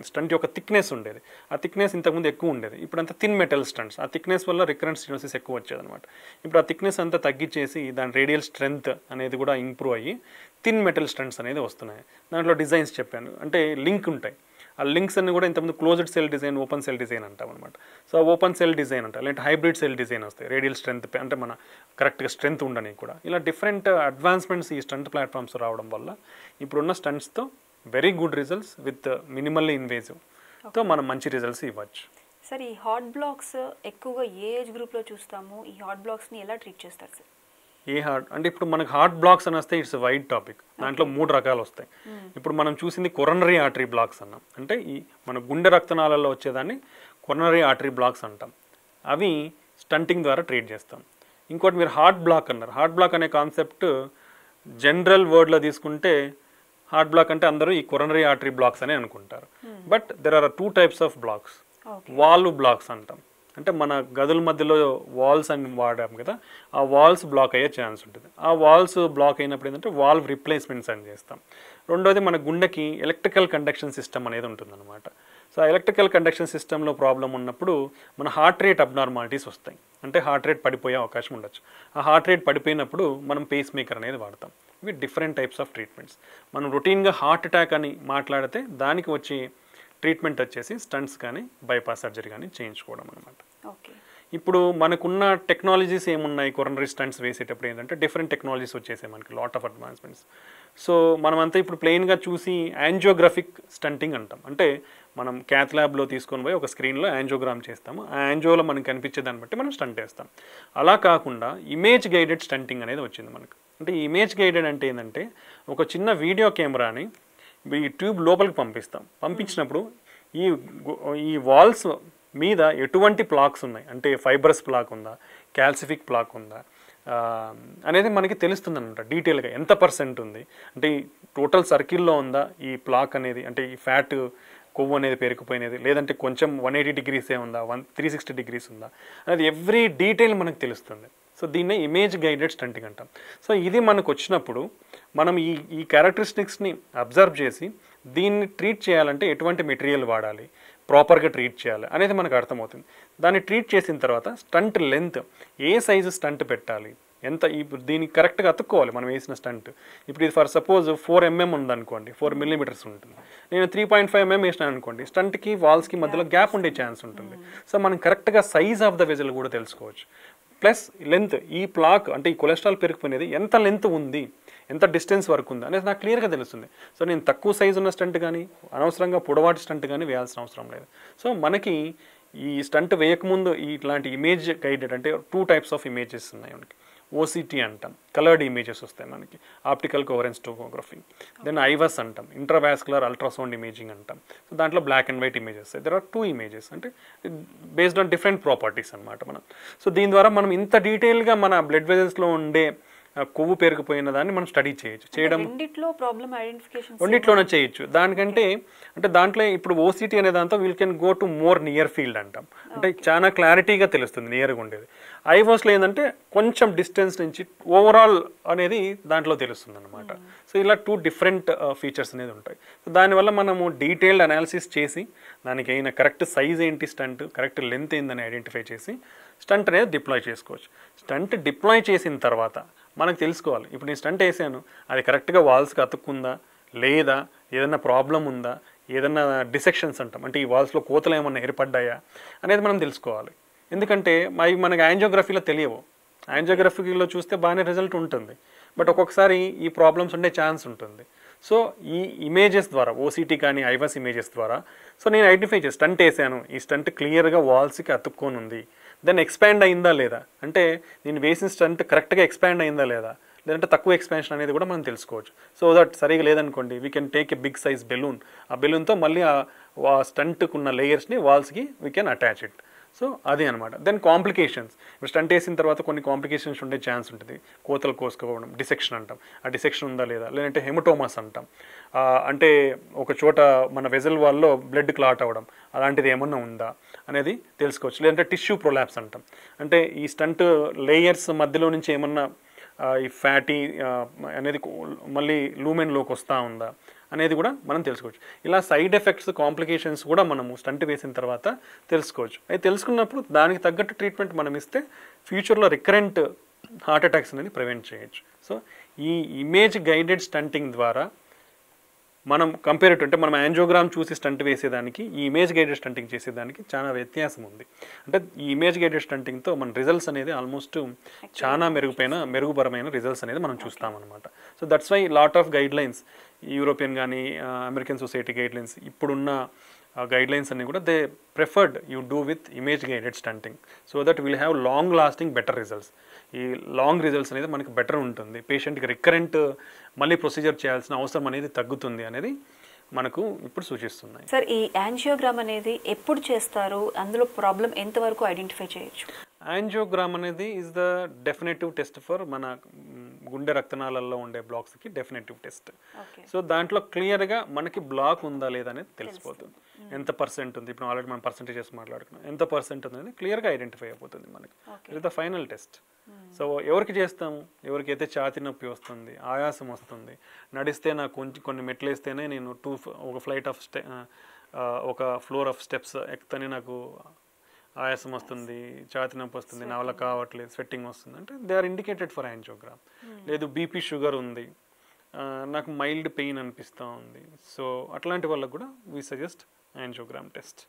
స్టంట్ యొక్క థిక్నెస్ ఉండేది, ఆ థిక్నెస్ ఇంతకుముందు ఎక్కువ ఉండేది. ఇప్పుడు అంతా థిన్ మెటల్ స్టంట్స్, ఆ థిక్నెస్ వల్ల రికరెంట్ స్టెనోసిస్ ఎక్కువ వచ్చేదన్నమాట. ఇప్పుడు ఆ థిక్నెస్ అంతా తగ్గించేసి దాని రేడియల్ స్ట్రెంగ్త్ అనేది కూడా ఇంప్రూవ్ అయ్యి థిన్ మెటల్ స్టంట్స్ అనేది వస్తున్నాయి. దాంట్లో డిజైన్స్ చెప్పాను, అంటే లింక్ ఉంటాయి. ఆ లింక్స్ అన్ని కూడా ఇంతకుముందు closed cell design, open cell design అంటాం అనమాట. సో ఆ ఓపెన్ సెల్ డిజైన్ అంటారు, లేదంటే హైబ్రిడ్ సెల్ డిజైన్ వస్తాయి. రేడియల్ స్ట్రెంత్ అంటే మన కరెక్ట్గా స్ట్రెంత్ ఉండని కూడా ఇలా డిఫరెంట్ అడ్వాన్స్మెంట్స్ ఈ స్టంట్ ప్లాట్ఫామ్స్ రావడం వల్ల ఇప్పుడున్న స్టంట్స్తో very good results with minimally ఇన్వేజివ్తో మనం మంచి రిజల్ట్స్ ఇవ్వచ్చు. సార్ ఈ హార్ట్ బ్లాక్స్ ఎక్కువగా ఏ ఏజ్ గ్రూప్లో చూస్తాము? ఈ హార్ట్ బ్లాక్స్ని ఎలా ట్రీట్ చేస్తారు సార్? ఏ హార్ట్ అంటే ఇప్పుడు మనకు హార్ట్ బ్లాక్స్ అని వస్తే ఇట్స్ వైడ్ టాపిక్. దాంట్లో 3 రకాలు వస్తాయి. ఇప్పుడు మనం చూసింది కొరనరీ ఆర్టరీ బ్లాక్స్ అన్నాం, అంటే ఈ మన గుండె రక్తనాళాల్లో వచ్చేదాన్ని కొరనరీ ఆర్టరీ బ్లాక్స్ అంటాం. అవి స్టంటింగ్ ద్వారా ట్రీట్ చేస్తాం. ఇంకోటి మీరు హార్ట్ బ్లాక్ అన్నారు. హార్ట్ బ్లాక్ అనే కాన్సెప్ట్ జనరల్ వర్డ్లో తీసుకుంటే హార్ట్ బ్లాక్ అంటే అందరూ ఈ కొరనరీ ఆర్టరీ బ్లాక్స్ అనే అనుకుంటారు. But there are 2 types of blocks. Valve blocks అంటాం, అంటే మన గదుల మధ్యలో వాల్స్ అని వాడాం కదా, ఆ వాల్స్ బ్లాక్ అయ్యే ఛాన్స్ ఉంటుంది. ఆ వాల్స్ బ్లాక్ అయినప్పుడు ఏంటంటే వాల్వ్ రిప్లేస్మెంట్స్ అని చేస్తాం. రెండోది మన గుండెకి ఎలక్ట్రికల్ కండక్షన్ సిస్టమ్ అనేది ఉంటుందన్నమాట. సో ఎలక్ట్రికల్ కండక్షన్ సిస్టంలో ప్రాబ్లం ఉన్నప్పుడు మన హార్ట్ రేట్ అబ్నార్మాలిటీస్ వస్తాయి, అంటే హార్ట్ రేట్ పడిపోయే అవకాశం ఉండొచ్చు. ఆ హార్ట్ రేట్ పడిపోయినప్పుడు మనం పేస్ మేకర్ అనేది వాడతాం. ఇవి డిఫరెంట్ టైప్స్ ఆఫ్ ట్రీట్మెంట్స్. మనం రొటీన్గా హార్ట్ అటాక్ అని మాట్లాడితే దానికి వచ్చి ట్రీట్మెంట్ వచ్చేసి స్టంట్స్ కానీ బైపాస్ సర్జరీ కానీ చేయించుకోవడం అనమాట. ఓకే. ఇప్పుడు మనకున్న టెక్నాలజీస్ ఏమున్నాయి కొరనరీ స్టంట్స్ వేసేటప్పుడు ఏంటంటే డిఫరెంట్ టెక్నాలజీస్ వచ్చేసాయి మనకి, లాట్ ఆఫ్ అడ్వాన్స్మెంట్స్. సో మనమంతా ఇప్పుడు ప్లెయిన్గా చూసి యాంజియోగ్రఫిక్ స్టంటింగ్ అంటాం. అంటే మనం క్యాత్ ల్యాబ్లో తీసుకొని పోయి ఒక స్క్రీన్లో యాంజియోగ్రామ్ చేస్తాము, ఆ యాంజియోలో మనకి కనిపించే దాన్ని బట్టి మనం స్టంట్ వేస్తాం. అలా కాకుండా ఇమేజ్ గైడెడ్ స్టంటింగ్ అనేది వచ్చింది మనకు. అంటే ఈ ఇమేజ్ గైడెడ్ అంటే ఏంటంటే ఒక చిన్న వీడియో కెమెరాని ఈ ట్యూబ్ లోపలికి పంపిస్తాం. పంపించినప్పుడు ఈ వాల్స్ మీద ఎటువంటి ప్లాక్స్ ఉన్నాయి, అంటే ఫైబ్రస్ ప్లాక్ ఉందా, క్యాల్సిఫిక్ ప్లాక్ ఉందా అనేది మనకి తెలుస్తుంది అనమాట. డీటెయిల్గా ఎంత పర్సెంట్ ఉంది, అంటే టోటల్ సర్కిల్లో ఉందా ఈ ప్లాక్ అనేది, అంటే ఈ ఫ్యాట్ కొవ్వు అనేది పేరుకుపోయినది, లేదంటే కొంచెం 180 డిగ్రీసే ఉందా, 360 డిగ్రీస్ ఉందా అనేది ఎవ్రీ డీటెయిల్ మనకు తెలుస్తుంది. సో దీన్నే ఇమేజ్ గైడెడ్ స్టంటింగ్ అంటాం. సో ఇది మనకు వచ్చినప్పుడు మనం ఈ క్యారెక్టరిస్టిక్స్ని అబ్జర్వ్ చేసి దీన్ని ట్రీట్ చేయాలంటే ఎటువంటి మెటీరియల్ వాడాలి, ప్రాపర్గా ట్రీట్ చేయాలి అనేది మనకు అర్థమవుతుంది. దాన్ని ట్రీట్ చేసిన తర్వాత స్టంట్ లెంత్, ఏ సైజు స్టంట్ పెట్టాలి, ఎంత ఇప్పుడు దీనికి కరెక్ట్గా అతుక్కోవాలి మనం వేసిన స్టంట్. ఇప్పుడు ఇది ఫర్ సపోజ్ 4 mm ఉందనుకోండి, 4 millimeters ఉంటుంది, నేను 3.5 mm వేసినాను అనుకోండి, స్టంట్కి వాల్స్కి మధ్యలో గ్యాప్ ఉండే ఛాన్స్ ఉంటుంది. సో మనం కరెక్ట్గా సైజ్ ఆఫ్ ద వెజల్ కూడా తెలుసుకోవచ్చు. ప్లస్ లెంత్, ఈ ప్లాక్ అంటే ఈ కొలెస్ట్రాల్ పెరిగిపోయినది ఎంత లెంత్ ఉంది, ఎంత డిస్టెన్స్ వరకు ఉంది అనేది నాకు క్లియర్గా తెలుస్తుంది. సో నేను తక్కువ సైజు ఉన్న స్టంట్ కానీ అనవసరంగా పొడవాటి స్టంట్ కానీ వేయాల్సిన అవసరం లేదు. సో మనకి ఈ స్టంట్ వేయకముందు ఇట్లాంటి ఇమేజ్ గైడెడ్ అంటే 2 types ఆఫ్ ఇమేజెస్ ఉన్నాయి మనకి. OCT అంటాం, కలర్డ్ ఇమేజెస్ వస్తాయి మనకి, optical coherence tomography. Then IVUS అంటాం, ఇంట్రావాస్కులర్ అల్ట్రాసౌండ్ ఇమేజింగ్ అంటాం. సో దాంట్లో black and white images, there are 2 images, అంటే బేస్డ్ ఆన్ డిఫరెంట్ ప్రాపర్టీస్ అనమాట మనం. సో దీని ద్వారా మనం ఇంత డీటెయిల్గా మన బ్లడ్ వెజల్స్లో ఉండే కొవ్వు పేరుకుపోయిన దాన్ని మనం స్టడీ చేయొచ్చు. చేయడం రెండిట్లోనే చేయొచ్చు. దానికంటే అంటే దాంట్లో ఇప్పుడు OCT అనే దాంతో we'll can go to more near field అంటాం, అంటే చాలా క్లారిటీగా తెలుస్తుంది నియర్గా ఉండేది. ఐవాస్లో ఏంటంటే కొంచెం డిస్టెన్స్ నుంచి ఓవరాల్ అనేది దాంట్లో తెలుస్తుంది అనమాట. సో ఇలా 2 different ఫీచర్స్ అనేది ఉంటాయి. సో దానివల్ల మనము డీటెయిల్డ్ అనాలిసిస్ చేసి దానికి అయిన కరెక్ట్ సైజ్ ఏంటి, స్టంట్ కరెక్ట్ లెంత్ ఏందని ఐడెంటిఫై చేసి స్టంట్ అనేది డిప్లాయ్ చేసుకోవచ్చు. స్టంట్ డిప్లాయ్ చేసిన తర్వాత మనకు తెలుసుకోవాలి, ఇప్పుడు నేను స్టంట్ వేసాను అది కరెక్ట్గా వాల్స్కి అతుక్కుందా లేదా, ఏదైనా ప్రాబ్లం ఉందా, ఏదైనా డిసెక్షన్స్ అంటాం అంటే ఈ వాల్స్లో కోతలు ఏమన్నా ఏర్పడ్డాయా అనేది మనం తెలుసుకోవాలి. ఎందుకంటే మనకి యాంజియోగ్రఫీలో తెలియవు, యాంజియోగ్రఫీలో చూస్తే బాగానే రిజల్ట్ ఉంటుంది, బట్ ఒక్కొక్కసారి ఈ ప్రాబ్లమ్స్ ఉండే ఛాన్స్ ఉంటుంది. సో ఈ ఇమేజెస్ ద్వారా, OCT కానీ ఐవాస్ ఇమేజెస్ ద్వారా, సో నేను ఐడెంటిఫై చేసి స్టంట్ వేసాను, ఈ స్టంట్ క్లియర్గా వాల్స్కి అతుక్కొని ఉంది, దెన్ ఎక్స్పాండ్ అయిందా లేదా, అంటే నేను వేసిన స్టంట్ కరెక్ట్గా ఎక్స్పాండ్ అయిందా లేదా, లేదంటే తక్కువ ఎక్స్పాన్షన్ అనేది కూడా మనం తెలుసుకోవచ్చు. సో దట్ సరిగా లేదనుకోండి, we can take a big size balloon, ఆ బెలూన్తో మళ్ళీ ఆ స్టంట్కు ఉన్న లేయర్స్ని వాల్స్కి we can attach it. So అదే అనమాట. దెన్ కాంప్లికేషన్స్, ఇప్పుడు స్టంట్ వేసిన తర్వాత కొన్ని కాంప్లికేషన్స్ ఉండే ఛాన్స్ ఉంటుంది. కోతలు కోసుకోవడం, డిసెక్షన్ అంటాం, ఆ డిసెక్షన్ ఉందా లేదా, లేదంటే హెమటోమాస్ అంటాం, అంటే ఒక చోట మన వెజల్ వాల్లో బ్లడ్ క్లాట్ అవ్వడం, అలాంటిది ఏమన్నా ఉందా అనేది తెలుసుకోవచ్చు. లేదంటే టిష్యూ ప్రొలాప్స్ అంటాం, అంటే ఈ స్టంట్ లేయర్స్ మధ్యలో నుంచి ఏమన్నా ఈ ఫ్యాటీ అనేది మళ్ళీ లూమెన్లోకి వస్తూ ఉందా అనేది కూడా మనం తెలుసుకోవచ్చు. ఇలా సైడ్ ఎఫెక్ట్స్, కాంప్లికేషన్స్ కూడా మనము స్టంట్ వేసిన తర్వాత తెలుసుకోవచ్చు. అది తెలుసుకున్నప్పుడు దానికి తగ్గట్టు ట్రీట్మెంట్ మనం ఇస్తే ఫ్యూచర్లో రికరెంట్ హార్ట్ అటాక్స్ అనేది ప్రివెంట్ చేయొచ్చు. సో ఈ ఇమేజ్ గైడెడ్ స్టంటింగ్ ద్వారా మనం కంపేర్ అంటే మనం యాంజియోగ్రామ్ చూసి స్టంట్ వేసేదానికి ఈ ఇమేజ్ గైడెడ్ స్టంటింగ్ చేసేదానికి చాలా వ్యత్యాసం ఉంది. అంటే ఈ ఇమేజ్ గైడెడ్ స్టంటింగ్తో మన రిజల్ట్స్ అనేది ఆల్మోస్ట్ చాలా మెరుగుపరమైన రిజల్ట్స్ అనేది మనం చూస్తామన్నమాట. So that's why lot of guidelines, European కానీ అమెరికన్ సొసైటీ గైడ్ లైన్స్, ఇప్పుడున్న గైడ్ లైన్స్ అన్ని కూడా they preferred you do with image guided stenting so that will have long lasting better results. ఈ long results అనేది మనకి better ఉంటుంది, పేషెంట్కి recurrent మళ్ళీ ప్రొసీజర్ చేయాల్సిన అవసరం అనేది తగ్గుతుంది అనేది మనకు ఇప్పుడు సూచిస్తున్నాయి. సార్, ఈ యాంజియోగ్రామ్ అనేది ఎప్పుడు చేస్తారు, అందులో ప్రాబ్లం ఎంతవరకు ఐడెంటిఫై చేయొచ్చు? యాంజియోగ్రామ్ అనేది is the definitive test for మన గుండె రక్తనాళాల్లో ఉండే బ్లాక్స్కి డెఫినేటివ్ టెస్ట్. సో దాంట్లో క్లియర్గా మనకి బ్లాక్ ఉందా లేదా అనేది తెలిసిపోతుంది. ఎంత పర్సెంట్ ఉంది, ఇప్పుడు ఆల్రెడీ మనం పర్సెంటేజెస్ మాట్లాడుకున్నాం, ఎంత పర్సెంట్ ఉంది అనేది క్లియర్గా ఐడెంటిఫై అయిపోతుంది మనకి. ఇది ద ఫైనల్ టెస్ట్. సో ఎవరికి చేస్తాము, ఎవరికైతే ఛాతీ నొప్పి వస్తుంది, ఆయాసం వస్తుంది, నడిస్తే నాకు కొన్ని మెట్లు వేస్తేనే నేను ఒక ఫ్లైట్ ఆఫ్ ఒక ఫ్లోర్ ఆఫ్ స్టెప్స్ ఎక్కుతనే నాకు ఆయాసం వస్తుంది, ఛాతి నొప్పి వస్తుంది, నా వల్ల కావట్లేదు, స్వెట్టింగ్ వస్తుంది అంటే they are indicated for angiogram. లేదు బీపీ షుగర్ ఉంది, నాకు మైల్డ్ పెయిన్ అనిపిస్తూ ఉంది, సో అట్లాంటి వాళ్ళకు కూడా we suggest angiogram test.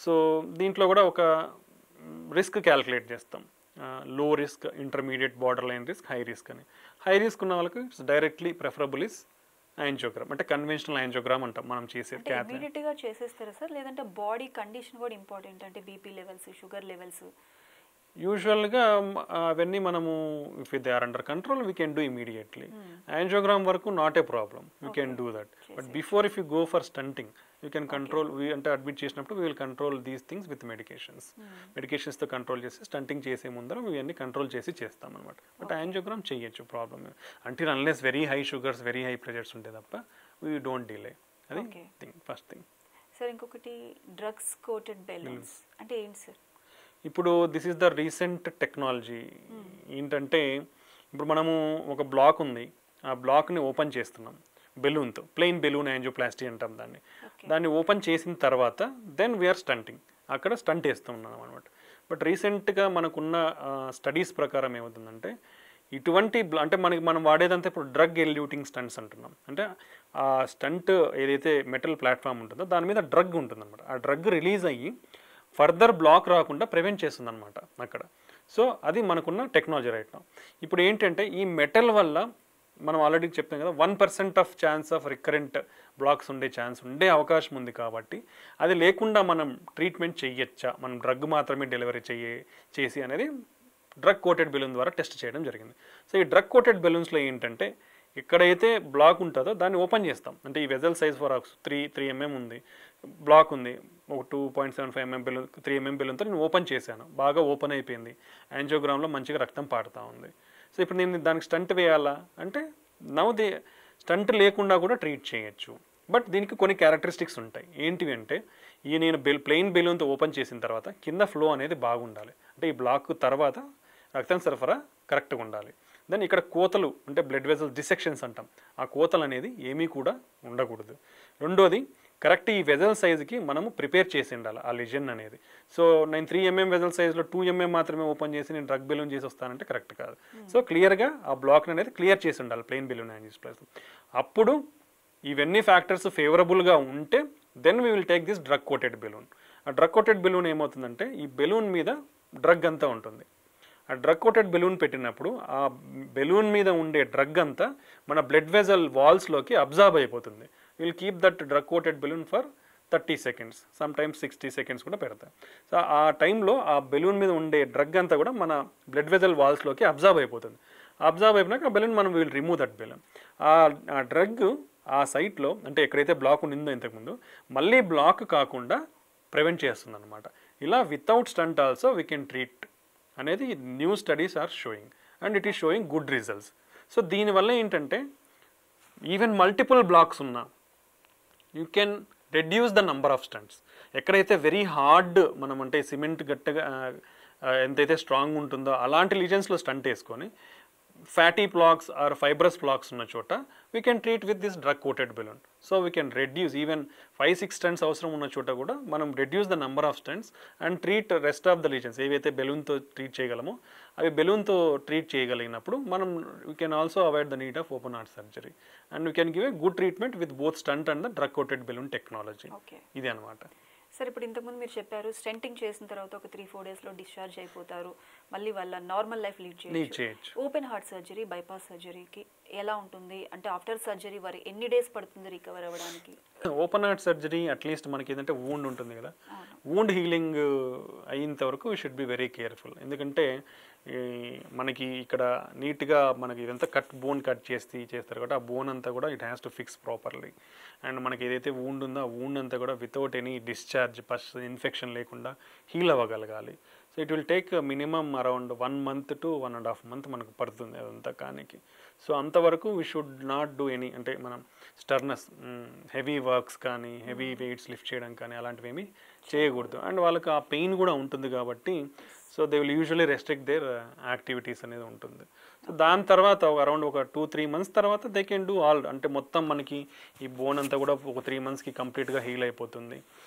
So దీంట్లో కూడా ఒక రిస్క్ క్యాల్కులేట్ చేస్తాం, low risk, intermediate, borderline risk, high risk అని. హై రిస్క్ ఉన్న వాళ్ళకి it's directly preferable is angiogram, అంటే కన్వెన్షనల్ యాంజియోగ్రామ్ అంటాం మనం చేసేది. ఇమీడియట్గా చేసేస్తారా సార్, లేదంటే బాడీ కండిషన్ కూడా ఇంపార్టెంట్, అంటే బీపీ లెవెల్స్, షుగర్ లెవెల్స్? యూజువల్గా అవన్నీ మనము if they are under control we can do immediately. Angiogram వరకు not a problem, we can do that. But before if you go for stenting you can control, అంటే admit చేసినప్పుడు we will control these things with medications. మెడికేషన్స్తో control చేసి stenting చేసే ముందర ఇవన్నీ control చేసి చేస్తాం అనమాట. బట్ యాంజియోగ్రామ్ చేయొచ్చు, problem until unless very high sugars, very high pressures ఉంటే తప్ప వీ డోంట్ డిలే. అది థింగ్, ఫస్ట్ థింగ్. సార్ ఇంకొకటి డ్రగ్స్ కోటెడ్ బెలూన్స్ అంటే ఏంటి సార్? ఇప్పుడు this is the recent technology. ఏంటంటే ఇప్పుడు మనము ఒక బ్లాక్ ఉంది, ఆ బ్లాక్ని ఓపెన్ చేస్తున్నాం బెలూన్తో, ప్లెయిన్ బెలూన్ యాంజియోప్లాస్టీ అంటాం దాన్ని. దాన్ని ఓపెన్ చేసిన తర్వాత దెన్ వీఆర్ స్టంటింగ్, అక్కడ స్టంట్ వేస్తున్నాం అనమాట. బట్ రీసెంట్గా మనకున్న స్టడీస్ ప్రకారం ఏమవుతుందంటే ఇటువంటి అంటే మనం వాడేదంతా ఇప్పుడు డ్రగ్ ఎల్యూటింగ్ స్టంట్స్ అంటున్నాం. అంటే ఆ స్టంట్ ఏదైతే మెటల్ ప్లాట్ఫామ్ ఉంటుందో దాని మీద డ్రగ్ ఉంటుందన్నమాట. ఆ డ్రగ్ రిలీజ్ అయ్యి ఫర్దర్ బ్లాక్ రాకుండా ప్రివెంట్ చేస్తుంది అనమాట అక్కడ. సో అది మనకున్న టెక్నాలజీ రైట్ నౌ. ఇప్పుడు ఏంటంటే ఈ మెటల్ వల్ల మనం ఆల్రెడీ చెప్పాం కదా 1% of chance of recurrent blocks ఉండే అవకాశం ఉంది. కాబట్టి అది లేకుండా మనం ట్రీట్మెంట్ చేయొచ్చా, మనం డ్రగ్ మాత్రమే డెలివరీ చేసి అనేది డ్రగ్ కోటెడ్ బెలూన్ ద్వారా టెస్ట్ చేయడం జరిగింది. సో ఈ డ్రగ్ కోటెడ్ బెలూన్స్లో ఏంటంటే ఎక్కడైతే బ్లాక్ ఉంటుందో దాన్ని ఓపెన్ చేస్తాం. అంటే ఈ వెజల్ సైజ్ ఫర్ 3 mm ఉంది, బ్లాక్ ఉంది, ఒక 2.75 mm బెలూన్, 3 mm బెలూన్తో నేను ఓపెన్ చేశాను, బాగా ఓపెన్ అయిపోయింది, యాంజియోగ్రామ్లో మంచిగా రక్తం పాడుతూ ఉంది. సో ఇప్పుడు నేను దానికి స్టంట్ వేయాలా అంటే నవ్వుదే స్టంట్ లేకుండా కూడా ట్రీట్ చేయొచ్చు. బట్ దీనికి కొన్ని క్యారెక్టరిస్టిక్స్ ఉంటాయి. ఏంటివి అంటే నేను ప్లెయిన్ బెలూన్తో ఓపెన్ చేసిన తర్వాత కింద ఫ్లో అనేది బాగుండాలి, అంటే ఈ బ్లాక్ తర్వాత రక్తం సరఫరా కరెక్ట్గా ఉండాలి. దెన్ ఇక్కడ కోతలు అంటే బ్లడ్ వెజల్ డిసెక్షన్స్ అంటాం, ఆ కోతలు అనేది ఏమీ కూడా ఉండకూడదు. రెండోది కరెక్ట్ ఈ వెజల్ సైజుకి మనము ప్రిపేర్ చేసి ఉండాలి ఆ లిజన్ అనేది. సో నేను 3 mm వెజల్ సైజ్లో 2 mm మాత్రమే ఓపెన్ చేసి నేను డ్రగ్ బెలూన్ చేసి వస్తానంటే కరెక్ట్ కాదు. సో క్లియర్గా ఆ బ్లాక్ అనేది క్లియర్ చేసి ఉండాలి ప్లెయిన్ బెలూన్ యాంజియోప్లాస్టీ. అప్పుడు ఇవన్నీ ఫ్యాక్టర్స్ ఫేవరబుల్గా ఉంటే then we will take this drug coated balloon. ఆ డ్రగ్ కోటెడ్ బెలూన్ ఏమవుతుందంటే ఈ బెలూన్ మీద డ్రగ్ అంతా ఉంటుంది. ఆ డ్రగ్ కోటెడ్ బెలూన్ పెట్టినప్పుడు ఆ బెలూన్ మీద ఉండే డ్రగ్ అంతా మన బ్లడ్ వెజల్ వాల్స్లోకి అబ్జార్బ్ అయిపోతుంది. Will keep that drug coated balloon for 30 seconds, some times 60 seconds కూడా పెడతాం. సో ఆ టైంలో ఆ బెలూన్ మీద ఉండే డ్రగ్ అంతా కూడా మన బ్లడ్ వెజల్ వాల్స్లోకి అబ్జార్బ్ అయిపోతుంది. అబ్జార్బ్ అయిపోయినాక ఆ బెలూన్ మనం విల్ రిమూవ్ దట్ బెలూన్. ఆ డ్రగ్ ఆ సైట్లో అంటే ఎక్కడైతే బ్లాక్ ఉండిందో ఇంతకుముందు మళ్ళీ బ్లాక్ కాకుండా ప్రివెంట్ చేస్తుంది అనమాట. ఇలా without stent also we can treat అనేది new studies are showing and it is showing good results. So దీనివల్ల ఏంటంటే ఈవెన్ మల్టిపుల్ బ్లాక్స్ ఉన్నా you can reduce the number of stents. ఎక్కడైతే వెరీ హార్డ్ మనం అంటే సిమెంట్ గట్టిగా ఎంతైతే స్ట్రాంగ్ ఉంటుందో అలాంటి లీజన్స్లో స్టంట్ వేసుకొని fatty blocks or fibrous blocks ఉన్న చోట we can treat with this drug coated balloon. So we can reduce even 5-6 stunts అవసరం ఉన్న చోట కూడా మనం reduce the number of stents and treat rest of the lesions. ఏవైతే బెలూన్తో ట్రీట్ చేయగలమో అవి బెలూన్తో ట్రీట్ చేయగలిగినప్పుడు మనం we can also avoid the need of open heart surgery and we can give a good treatment with both stent and the drug coated balloon technology. ఇది అనమాట. Sir ఇప్పుడు ఇంతకుముందు మీరు చెప్పారు స్టెంటింగ్ చేసిన తర్వాత ఒక 3-4 డేస్లో డిశ్చార్జ్ అయిపోతారు, మళ్ళీ వాళ్ళ నార్మల్ లైఫ్ లీడ్ చేయొచ్చు. ఓపెన్ హార్ట్ సర్జరీ, బైపాస్ సర్జరీకి ఎలా ఉంటుంది, అంటే ఆఫ్టర్ సర్జరీ వారు ఎన్ని డేస్ పడుతుంది రికవర్ అవ్వడానికి? ఓపెన్ హార్ట్ సర్జరీ అట్లీస్ట్ మనకి ఏదంటే వూండ్ ఉంటుంది కదా, వూండ్ హీలింగ్ అయ్యేంత వరకు we should be very careful. ఎందుకంటే మనకి ఇక్కడ నీట్గా మనకి ఇదంతా బోన్ కట్ చేస్తారు కాబట్టి ఆ బోన్ అంతా కూడా it has to fix properly. And మనకి ఏదైతే వూండ్ ఉందో ఆ వూండ్ అంతా కూడా వితౌట్ ఎనీ డిశ్చార్జ్ ఇన్ఫెక్షన్ లేకుండా హీల్ అవ్వగలగాలి. So it will take minimum around 1 month to 1.5 months మనకు పడుతుంది అదంతా కానికి. సో అంతవరకు we should not do any అంటే మనం స్టర్నస్ హెవీ వర్క్స్ కానీ హెవీ వెయిట్స్ లిఫ్ట్ చేయడం కానీ అలాంటివి ఏమీ చేయకూడదు. అండ్ వాళ్ళకి ఆ పెయిన్ కూడా ఉంటుంది కాబట్టి so they will usually restrict there activities అనేది ఉంటుంది. సో దాని తర్వాత అరౌండ్ ఒక 2-3 months తర్వాత దే కెన్ డూ ఆల్, అంటే మొత్తం మనకి ఈ బోన్ అంతా కూడా ఒక 3 monthsకి కంప్లీట్గా హీల్ అయిపోతుంది.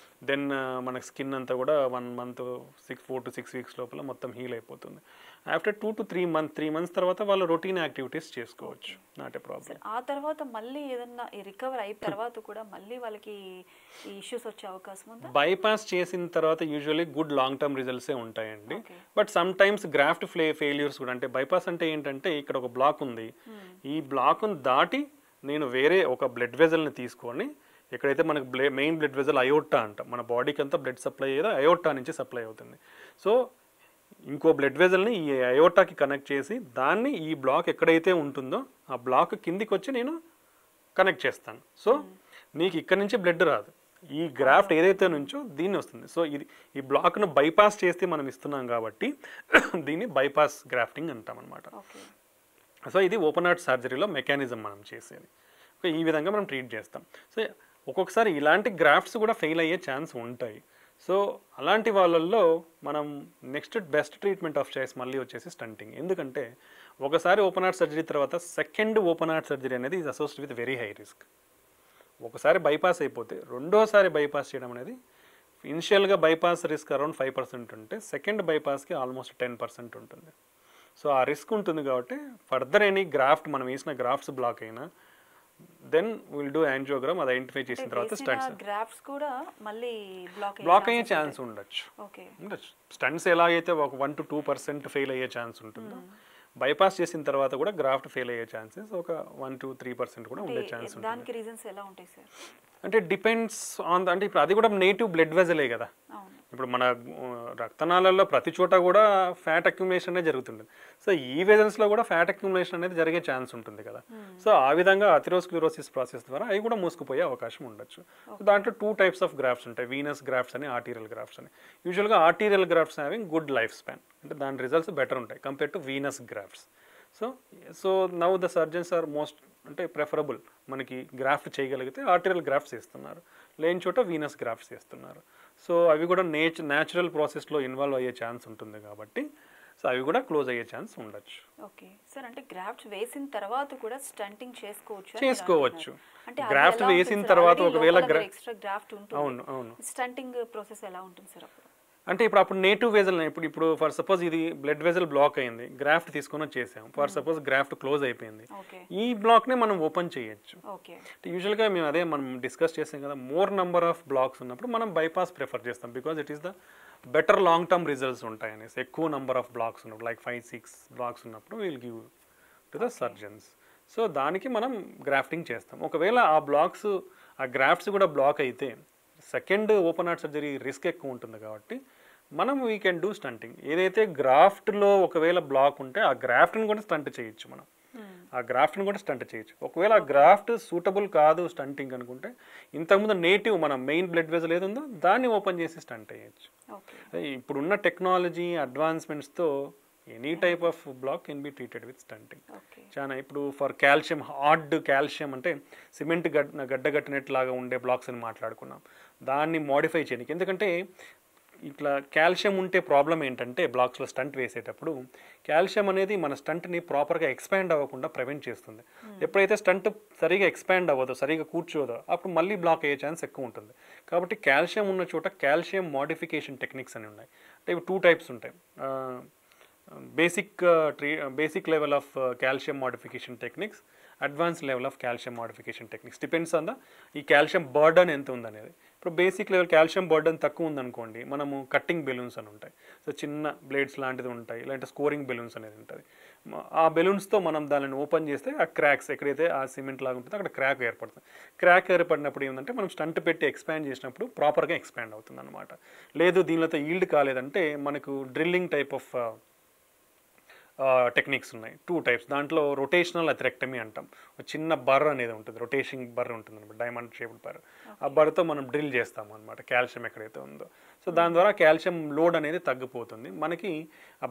దెన్ మనకి స్కిన్ అంతా కూడా 1 month 4 to 6 weeks లోపల మొత్తం హీల్ అయిపోతుంది. ఆఫ్టర్ 2 to 3 months తర్వాత వాళ్ళు రొటీన్ యాక్టివిటీస్ చేసుకోవచ్చు, నాట్ ఏ ప్రాబ్లం. ఆ తర్వాత మళ్ళీ ఏదన్నా రికవర్ అయిన తర్వాత కూడా మళ్ళీ వాళ్ళకి ఈ ఇష్యూస్ వచ్చే అవకాశం ఉందా? బైపాస్ చేసిన తర్వాత యూజువల్లీ గుడ్ లాంగ్ టర్మ్ రిజల్ట్సే ఉంటాయండి. But some times graft failures కూడా, అంటే బైపాస్ అంటే ఏంటంటే ఇక్కడ ఒక బ్లాక్ ఉంది, ఈ బ్లాక్ను దాటి నేను వేరే ఒక బ్లడ్ వెజల్ని తీసుకొని, ఎక్కడైతే మనకు మెయిన్ బ్లడ్ వెజల్ అయోటా అంట, మన బాడీకి అంతా బ్లడ్ సప్లై అయ్యేదో అయోటా నుంచి సప్లై అవుతుంది. సో ఇంకో బ్లడ్ వెజల్ని ఈ అయోటాకి కనెక్ట్ చేసి దాన్ని ఈ బ్లాక్ ఎక్కడైతే ఉంటుందో ఆ బ్లాక్ కిందికి వచ్చి నేను కనెక్ట్ చేస్తాను. సో నీకు ఇక్కడ నుంచి బ్లడ్ రాదు, ఈ గ్రాఫ్ట్ ఏదైతే నుంచో దీన్ని వస్తుంది. సో ఇది ఈ బ్లాక్ను బైపాస్ చేస్తే మనం ఇస్తున్నాం కాబట్టి దీన్ని బైపాస్ గ్రాఫ్టింగ్ అంటాం అనమాట. సో ఇది ఓపెన్ హార్ట్ సర్జరీలో మెకానిజం మనం చేసేది. ఈ విధంగా మనం ట్రీట్ చేస్తాం. సో ఒక్కొక్కసారి ఇలాంటి గ్రాఫ్ట్స్ కూడా ఫెయిల్ అయ్యే ఛాన్స్ ఉంటాయి. సో అలాంటి వాళ్ళల్లో మనం next best treatment of choice మళ్ళీ వచ్చేసి స్టంటింగ్. ఎందుకంటే ఒకసారి ఓపెన్ హార్ట్ సర్జరీ తర్వాత సెకండ్ ఓపెన్ హార్ట్ సర్జరీ అనేది is associated with very high risk. ఒకసారి బైపాస్ అయిపోతే రెండోసారి బైపాస్ చేయడం అనేది, ఇనిషియల్గా బైపాస్ రిస్క్ అరౌండ్ 5% ఉంటే సెకండ్ బైపాస్కి ఆల్మోస్ట్ 10% ఉంటుంది. సో ఆ రిస్క్ ఉంటుంది కాబట్టి ఫర్దర్ ఎనీ గ్రాఫ్ట్ మనం వేసిన గ్రాఫ్ట్స్ బ్లాక్ అయినా దెన్ విల్ డూ యాంజియోగ్రామ్, అది ఐడెంటిఫై చేసిన తర్వాత గ్రాఫ్ట్స్ కూడా మళ్ళీ బ్లాక్ అయ్యే ఛాన్స్ ఉండొచ్చు. స్టంట్స్ ఎలాగైతే ఒక 1 to 2% ఫెయిల్ అయ్యే ఛాన్స్ ఉంటుందో, బైపాస్ చేసిన తర్వాత కూడా గ్రాఫ్ట్ ఫెయిల్ అయ్యే ఛాన్సెస్ ఒక 1 to 3% కూడా ఉండే ఛాన్స్ ఉంటుంది. దానికి రీజన్స్ ఎలా ఉంటాయి సార్? అంటే డిపెండ్స్ ఆన్, అంటే ఇప్పుడు అది కూడా నేటివ్ బ్లడ్ వెజలే కదా. ఇప్పుడు మన రక్తనాళాల్లో ప్రతి చోట కూడా ఫ్యాట్ అక్యుములేషన్ అనేది జరుగుతుంటుంది. సో ఈ వెజల్స్లో కూడా ఫ్యాట్ అక్యుములేషన్ అనేది జరిగే ఛాన్స్ ఉంటుంది కదా. సో ఆ విధంగా అథెరోస్క్లెరోసిస్ ప్రాసెస్ ద్వారా అవి కూడా మూసుకుపోయే అవకాశం ఉండొచ్చు. దాంట్లో 2 types ఆఫ్ గ్రాఫ్ట్స్ ఉంటాయి, వీనస్ గ్రాఫ్ట్స్ అని, ఆర్టీరియల్ గ్రాఫ్ట్స్ అని. యూజువల్గా arterial grafts having good life span, అంటే దాని రిజల్ట్స్ బెటర్ ఉంటాయి compare to venous grafts. So now the surgeons are most, అంటే ప్రెఫరబుల్ మనకి గ్రాఫ్ట్ చేయగలిగితే ఆర్టీరియల్ గ్రాఫ్ట్స్ చేస్తున్నారు, లేని చోట వీనస్ గ్రాఫ్ట్స్ చేస్తున్నారు. సో అవి కూడా న్యాచురల్ ప్రాసెస్లో ఇన్వాల్వ్ అయ్యే ఛాన్స్ ఉంటుంది కాబట్టి సో అవి కూడా క్లోజ్ అయ్యే ఛాన్స్ ఉండొచ్చు. ఓకే సార్, అంటే గ్రాఫ్ట్స్ వేసిన తర్వాత కూడా స్టంటింగ్ చేసుకోవచ్చు. గ్రాఫ్ట్ వేసిన తర్వాత ఒకవేళ ఎక్స్ట్రా గ్రాఫ్ట్ ఉంటుంది, అవును స్టంటింగ్ ప్రాసెస్ ఎలా ఉంటుంది సార్ అప్పుడు? అంటే అప్పుడు నేటివ్ వెజల్, ఇప్పుడు ఫర్ సపోజ్ ఇది బ్లడ్ వెజల్ బ్లాక్ అయింది, గ్రాఫ్ట్ తీసుకొని చేసాం, ఫర్ సపోజ్ గ్రాఫ్ట్ క్లోజ్ అయిపోయింది, ఈ బ్లాక్నే మనం ఓపెన్ చేయొచ్చు. యూజువల్గా మేము అదే మనం డిస్కస్ చేసాం కదా, మోర్ నెంబర్ ఆఫ్ బ్లాక్స్ ఉన్నప్పుడు మనం బైపాస్ ప్రిఫర్ చేస్తాం, because it is the better long term results ఉంటాయి అనేసి. ఎక్కువ నెంబర్ ఆఫ్ బ్లాక్స్ ఉన్నప్పుడు లైక్ 5-6 బ్లాక్స్ ఉన్నప్పుడు will give to the surgeons. So దానికి మనం గ్రాఫ్టింగ్ చేస్తాం. ఒకవేళ ఆ బ్లాక్స్, ఆ గ్రాఫ్ట్స్ కూడా బ్లాక్ అయితే second open heart surgery risk ఎక్కువ ఉంటుంది కాబట్టి మనం వీ కెన్ డూ స్టంటింగ్. ఏదైతే గ్రాఫ్ట్లో ఒకవేళ బ్లాక్ ఉంటే ఆ గ్రాఫ్ట్ని కూడా స్టంట్ చేయొచ్చు మనం, ఆ గ్రాఫ్ట్ని కూడా స్టంట్ చేయొచ్చు. ఒకవేళ ఆ గ్రాఫ్ట్ సూటబుల్ కాదు స్టంటింగ్ అనుకుంటే ఇంతకుముందు నేటివ్ మన మెయిన్ బ్లడ్ వెజల్ ఏది ఉందో దాన్ని ఓపెన్ చేసి స్టంట్ చేయొచ్చు. ఇప్పుడున్న టెక్నాలజీ అడ్వాన్స్మెంట్స్తో any type of block can be treated with stenting. చాలా ఇప్పుడు ఫర్ కాల్షియం, హార్డ్ కాల్షియం అంటే సిమెంట్ గడ్డగట్టినట్లాగా ఉండే బ్లాక్స్ అని మాట్లాడుకున్నాం, దాన్ని మోడిఫై చేయడానికి. ఎందుకంటే ఇట్లా కాల్షియం ఉంటే ప్రాబ్లం ఏంటంటే బ్లాక్స్లో స్టంట్ వేసేటప్పుడు కాల్షియం అనేది మన స్టంట్ని ప్రాపర్గా ఎక్స్పాండ్ అవ్వకుండా ప్రివెంట్ చేస్తుంది. ఎప్పుడైతే స్టంట్ సరిగా ఎక్స్పాండ్ అవ్వదో, సరిగా కూర్చోదో, అప్పుడు మళ్ళీ బ్లాక్ అయ్యే ఛాన్స్ ఎక్కువ ఉంటుంది. కాబట్టి కాల్షియం ఉన్న చోట కాల్షియం మోడిఫికేషన్ టెక్నిక్స్ అని ఉన్నాయి. అంటే ఇవి 2 types ఉంటాయి, basic level of calcium modification techniques, advanced level of calcium modification techniques. Depends on the ఈ కాల్షియం బర్డన్ ఎంత ఉందనేది. ఇప్పుడు బేసిక్ లెవెల్ కాల్షియం బర్డన్ తక్కువ ఉందనుకోండి, మనము కట్టింగ్ బెలూన్స్ అని ఉంటాయి, సో చిన్న బ్లేడ్స్ లాంటిది ఉంటాయి, ఇలాంటి స్కోరింగ్ బెలూన్స్ అనేది ఉంటుంది. ఆ బెలూన్స్తో మనం దానిని ఓపెన్ చేస్తే ఆ క్రాక్స్ ఎక్కడైతే ఆ సిమెంట్ లాగా ఉంటుందో అక్కడ క్రాక్ ఏర్పడుతుంది. క్రాక్ ఏర్పడినప్పుడు ఏంటంటే మనం స్టంట్ పెట్టి ఎక్స్పాండ్ చేసినప్పుడు ప్రాపర్గా ఎక్స్పాండ్ అవుతుంది అనమాట. లేదు దీనిలో ఈల్డ్ కాలేదంటే మనకు డ్రిల్లింగ్ టైప్ ఆఫ్ టెక్నిక్స్ ఉన్నాయి, 2 types. దాంట్లో రొటేషనల్ అథెరెక్టమీ అంటాం, చిన్న బర్ అనేది ఉంటుంది, రొటేషింగ్ బర్ ఉంటుంది అనమాట, డైమండ్ షేప్డ్ బర్. ఆ బర్తో మనం డ్రిల్ చేస్తాము అనమాట కాల్షియం ఎక్కడైతే ఉందో. సో దాని ద్వారా కాల్షియం లోడ్ అనేది తగ్గిపోతుంది, మనకి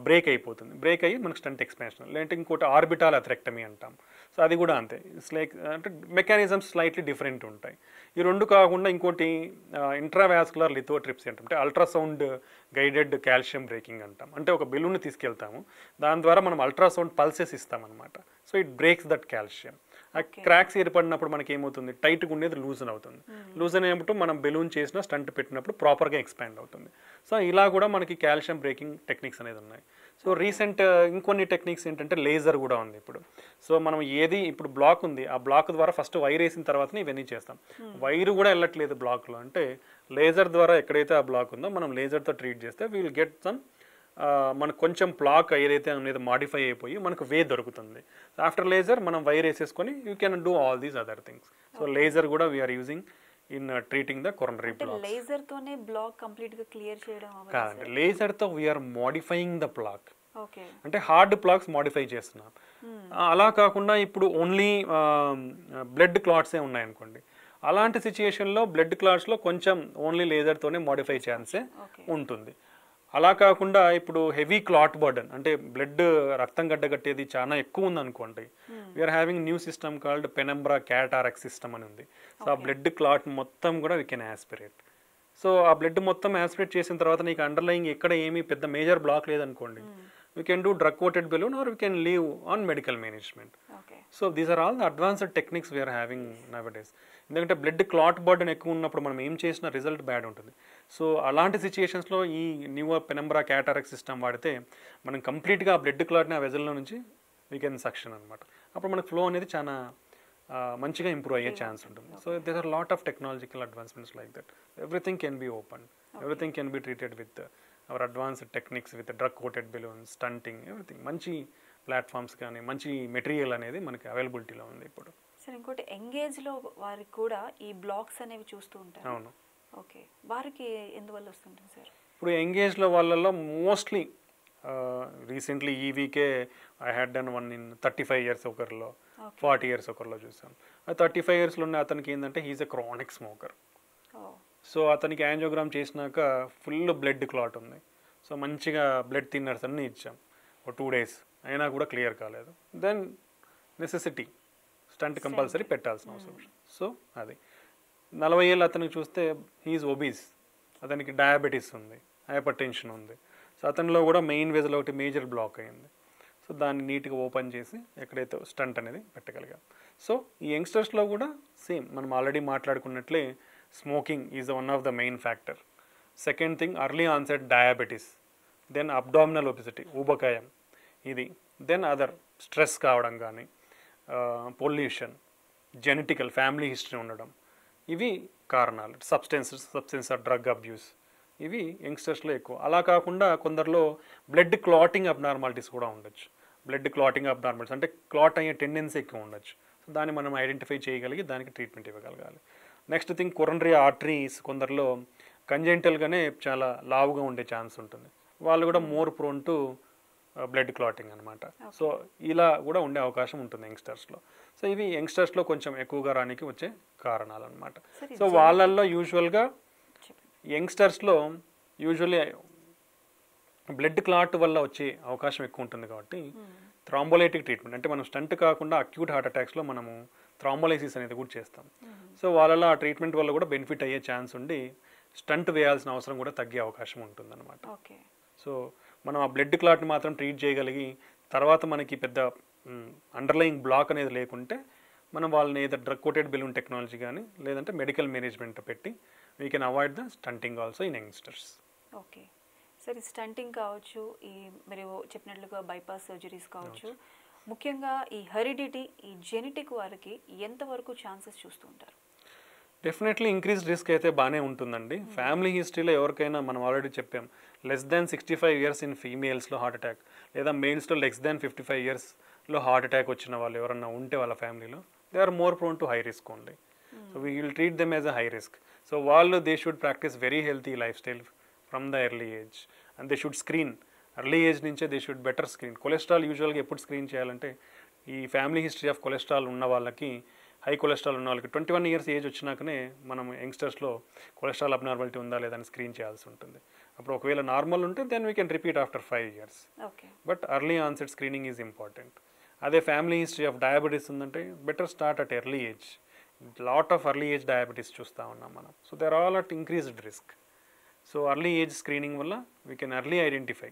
బ్రేక్ అయిపోతుంది, బ్రేక్ అయ్యి మనకి స్టంట్ ఎక్స్పాన్షన్. లేదంటే ఇంకోటి ఆర్బిటాల్ అథరెక్టమీ అంటాం. సో అది కూడా అంతే, ఇట్స్ లైక్ అంటే మెకానిజమ్స్ స్లైట్లీ డిఫరెంట్ ఉంటాయి. ఈ రెండు కాకుండా ఇంకోటి ఇంట్రావాస్కులర్ లిథోట్రిప్సీ అంటాం, అంటే అల్ట్రాసౌండ్ గైడెడ్ కాల్షియం బ్రేకింగ్ అంటాం. అంటే ఒక బెలూన్ని తీసుకెళ్తాము, దాని ద్వారా మనం అల్ట్రాసౌండ్ పల్సెస్ ఇస్తామన్నమాట. So it breaks that calcium. ఆ క్రాక్స్ ఏర్పడినప్పుడు మనకి ఏమవుతుంది, టైట్గా ఉండేది లూజన్ అవుతుంది. లూజన్ అయినప్పుడు మనం బెలూన్ చేసిన స్టంట్ పెట్టినప్పుడు ప్రాపర్గా ఎక్స్పాండ్ అవుతుంది. సో ఇలా కూడా మనకి కాల్షియం బ్రేకింగ్ టెక్నిక్స్ అనేది ఉన్నాయి. సో రీసెంట్ ఇంకొన్ని టెక్నిక్స్ ఏంటంటే లేజర్ కూడా ఉంది ఇప్పుడు. సో మనం ఏది ఇప్పుడు బ్లాక్ ఉంది, ఆ బ్లాక్ ద్వారా ఫస్ట్ వైర్ వేసిన తర్వాతనే ఇవన్నీ చేస్తాం. వైర్ కూడా వెళ్ళట్లేదు బ్లాక్లో, అంటే లేజర్ ద్వారా ఎక్కడైతే ఆ బ్లాక్ ఉందో మనం లేజర్తో ట్రీట్ చేస్తే విల్ గెట్ సమ్ మనకు కొంచెం బ్లాక్ ఏదైతే అనేది మాడిఫై అయిపోయి మనకు వే దొరుకుతుంది. ఆఫ్టర్ లేజర్ మనం వైర్ వేసేసుకొని you can do all these other things. So laser కూడా we're using in treating the coronary block. Laser తోనే బ్లాక్ కంప్లీట్ గా క్లియర్ చేయడం కాదండి, లేజర్ తో we're modifying the block. Okay, అంటే హార్డ్ బ్లాక్స్ మోడిఫై చేస్తున్నాం. అలా కాకుండా ఇప్పుడు ఓన్లీ బ్లడ్ క్లాట్సే ఉన్నాయనుకోండి, అలాంటి సిచ్యుయేషన్లో బ్లడ్ క్లాట్స్లో కొంచెం ఓన్లీ లేజర్తోనే మోడిఫై ఛాన్సే ఉంటుంది. అలా కాకుండా ఇప్పుడు హెవీ క్లాట్ బర్డన్, అంటే బ్లడ్ రక్తం గడ్డగట్టేది చాలా ఎక్కువ ఉందనుకోండి, we're having new system called Penumbra CAT RX system అని ఉంది. సో ఆ బ్లడ్ క్లాట్ మొత్తం కూడా వీ కెన్ యాస్పిరేట్. సో ఆ బ్లడ్ మొత్తం యాస్పిరేట్ చేసిన తర్వాత నీకు అండర్లయింగ్ ఎక్కడ ఏమీ పెద్ద మేజర్ బ్లాక్ లేదనుకోండి, we can do drug coated balloon or we can leave on medical management. Okay. So these are all the advanced techniques we are having nowadays. ఎందుకంటే బ్లడ్ క్లాట్ బర్డన్ ఎక్కువ ఉన్నప్పుడు మనం ఏం చేసినా రిజల్ట్ బ్యాడ్ ఉంటుంది. So అలాంటి సిచ్యుయేషన్స్లో ఈ new పెనంబ్రా CAT RX system వాడితే మనం కంప్లీట్గా ఆ బ్లడ్ క్లాట్ని ఆ వెజల్లో నుంచి వీ కెన్ సక్షన్ అనమాట. అప్పుడు మనకు ఫ్లో అనేది చాలా మంచిగా ఇంప్రూవ్ అయ్యే ఛాన్స్ ఉంటుంది. So there are lot of technological advancements like that. Everything can be open, everything can be treated with our advanced techniques with drug coated balloons, stenting, everything. మంచి platforms కానీ మంచి material అనేది మనకి అవైలబిలిటీలో ఉంది ఇప్పుడు. సరే, ఇంకోటి ఎంగేజ్లో వారికి కూడా ఈ బ్లాక్స్ అనేవి చూస్తూ ఉంటారు. అవును. ఓకే, వారికి ఎందువల్ల వస్తుంటుంది సార్? ఇప్పుడు ఎంగేజ్లో వాళ్ళలో మోస్ట్లీ రీసెంట్లీ ఈ వీకే I had done one in 35 years ఒకరిలో, 40 years ఒకరిలో చూసాం. ఆ 35 yearsలో ఉన్న అతనికి ఏంటంటే he is a chronic smoker. So అతనికి యాంజియోగ్రామ్ చేసినాక ఫుల్ బ్లడ్ క్లాట్ ఉంది. సో మంచిగా బ్లడ్ థిన్నర్స్ అన్నీ ఇచ్చాం, ఒక 2 days అయినా కూడా క్లియర్ కాలేదు. దెన్ నెసెసిటీ స్టంట్ కంపల్సరీ పెట్టాల్సిన అవసరం. సో అది 40 ఏళ్ళు అతనికి చూస్తే హీఈస్ ఒబీస్, అతనికి డయాబెటీస్ ఉంది, హైపర్ టెన్షన్ ఉంది. సో అతనిలో కూడా మెయిన్ వెజల్ ఒకటి మేజర్ బ్లాక్ అయింది. సో దాన్ని నీట్గా ఓపెన్ చేసి ఎక్కడైతే స్టంట్ అనేది పెట్టగలిగాం. సో ఈ యంగ్స్టర్స్లో కూడా సేమ్ మనం ఆల్రెడీ మాట్లాడుకున్నట్లే smoking is one of the main factor. Second thing early onset diabetes, then abdominal obesity, ఊబకాయం ఇది, దెన్ అదర్ స్ట్రెస్ కావడం కానీ, పొల్యూషన్, జెనెటికల్ ఫ్యామిలీ హిస్టరీ ఉండడం, ఇవి కారణాలు. సబ్స్టెన్స్ డ్రగ్ అబ్యూస్, ఇవి యంగ్స్టర్స్లో ఎక్కువ. అలా కాకుండా కొందరిలో బ్లడ్ క్లాటింగ్ అబ్నార్మాలిటీస్ కూడా ఉండొచ్చు. బ్లడ్ క్లాటింగ్ అబ్నార్మాలిటీస్ అంటే క్లాట్ అయ్యే టెండెన్సీ ఎక్కువ ఉండొచ్చు. సో దాన్ని మనం ఐడెంటిఫై చేయగలిగి దానికి ట్రీట్మెంట్ ఇవ్వగలగాలి. నెక్స్ట్ థింగ్ కొరనరీ ఆర్టరీస్, కొందరిలో కంజెంటల్గానే చాలా లావుగా ఉండే ఛాన్స్ ఉంటుంది, వాళ్ళు కూడా more prone to blood clotting అనమాట. సో ఇలా కూడా ఉండే అవకాశం ఉంటుంది యంగ్స్టర్స్లో. సో ఇవి యంగ్స్టర్స్లో కొంచెం ఎక్కువగా రానికి వచ్చే కారణాలు అనమాట. సో వాళ్ళల్లో యూజువల్గా యంగ్స్టర్స్లో యూజువల్లీ బ్లడ్ క్లాట్ వల్ల వచ్చే అవకాశం ఎక్కువ ఉంటుంది కాబట్టి థ్రాంబోలైటిక్ ట్రీట్మెంట్, అంటే మనం స్టంట్ కాకుండా అక్యూట్ హార్ట్ అటాక్స్లో మనము థ్రాంబోలైసిస్ అనేది కూడా చేస్తాం. సో వాళ్ళలో ఆ ట్రీట్మెంట్ వల్ల కూడా బెనిఫిట్ అయ్యే ఛాన్స్ ఉండి స్టంట్ వేయాల్సిన అవసరం కూడా తగ్గే అవకాశం ఉంటుంది అనమాట. సో మనం ఆ బ్లడ్ క్లాట్ని మాత్రం ట్రీట్ చేయగలిగి తర్వాత మనకి పెద్ద అండర్లయింగ్ బ్లాక్ అనేది లేకుంటే మనం వాళ్ళని ఏదో డ్రగ్ కోటెడ్ బెలూన్ టెక్నాలజీ కానీ లేదంటే మెడికల్ మేనేజ్మెంట్ పెట్టి we can avoid the stunting also in youngsters. Okay sir, ఈ స్టంటింగ్ కావచ్చు, ఈ మీరు చెప్పినట్లుగా బైపాస్ సర్జరీస్ కావచ్చు, ముఖ్యంగా ఈ హెరిడిటీ, ఈ జెనెటిక్ వారికి ఎంతవరకు ఛాన్సెస్ చూస్తూ ఉంటారు? డెఫినెట్లీ ఇంక్రీజ్ రిస్క్ అయితే బాగానే ఉంటుందండి. ఫ్యామిలీ హిస్టరీలో ఎవరికైనా మనం ఆల్రెడీ చెప్పాం, లెస్ దాన్ 65 years ఇన్ ఫీమేల్స్లో హార్ట్ అటాక్, లేదా మేల్స్లో లెస్ దాన్ 55 yearsలో హార్ట్ అటాక్ వచ్చిన వాళ్ళు ఎవరన్నా ఉంటే వాళ్ళ ఫ్యామిలీలో they are more prone to high risk only. So we will treat them as a high risk. So వాళ్ళు they should practice very healthy lifestyle from the early age and they should screen early age నుంచే. They should better screen. Cholesterol యూజువల్గా ఎప్పుడు screen చేయాలంటే ఈ family history of cholesterol ఉన్న వాళ్ళకి high cholesterol ఉన్న వాళ్ళకి 21 ఇయర్స్ ఏజ్ వచ్చినాకనే మనం యంగ్స్టర్స్లో కొలెస్ట్రాల్ అబ్నార్మాలిటీ ఉందా లేదా అని స్క్రీన్ చేయాల్సి ఉంటుంది. అప్పుడు ఒకవేళ నార్మల్ ఉంటే then we can repeat after 5 years. But early onset screening is important. అదే ఫ్యామిలీ హిస్టరీ ఆఫ్ డయాబెటీస్ ఉందంటే better start at early age. Lot of early age diabetes చూస్తూ ఉన్నాం మనం. So they are all at increased risk. So early age screening వల్ల we can early identify,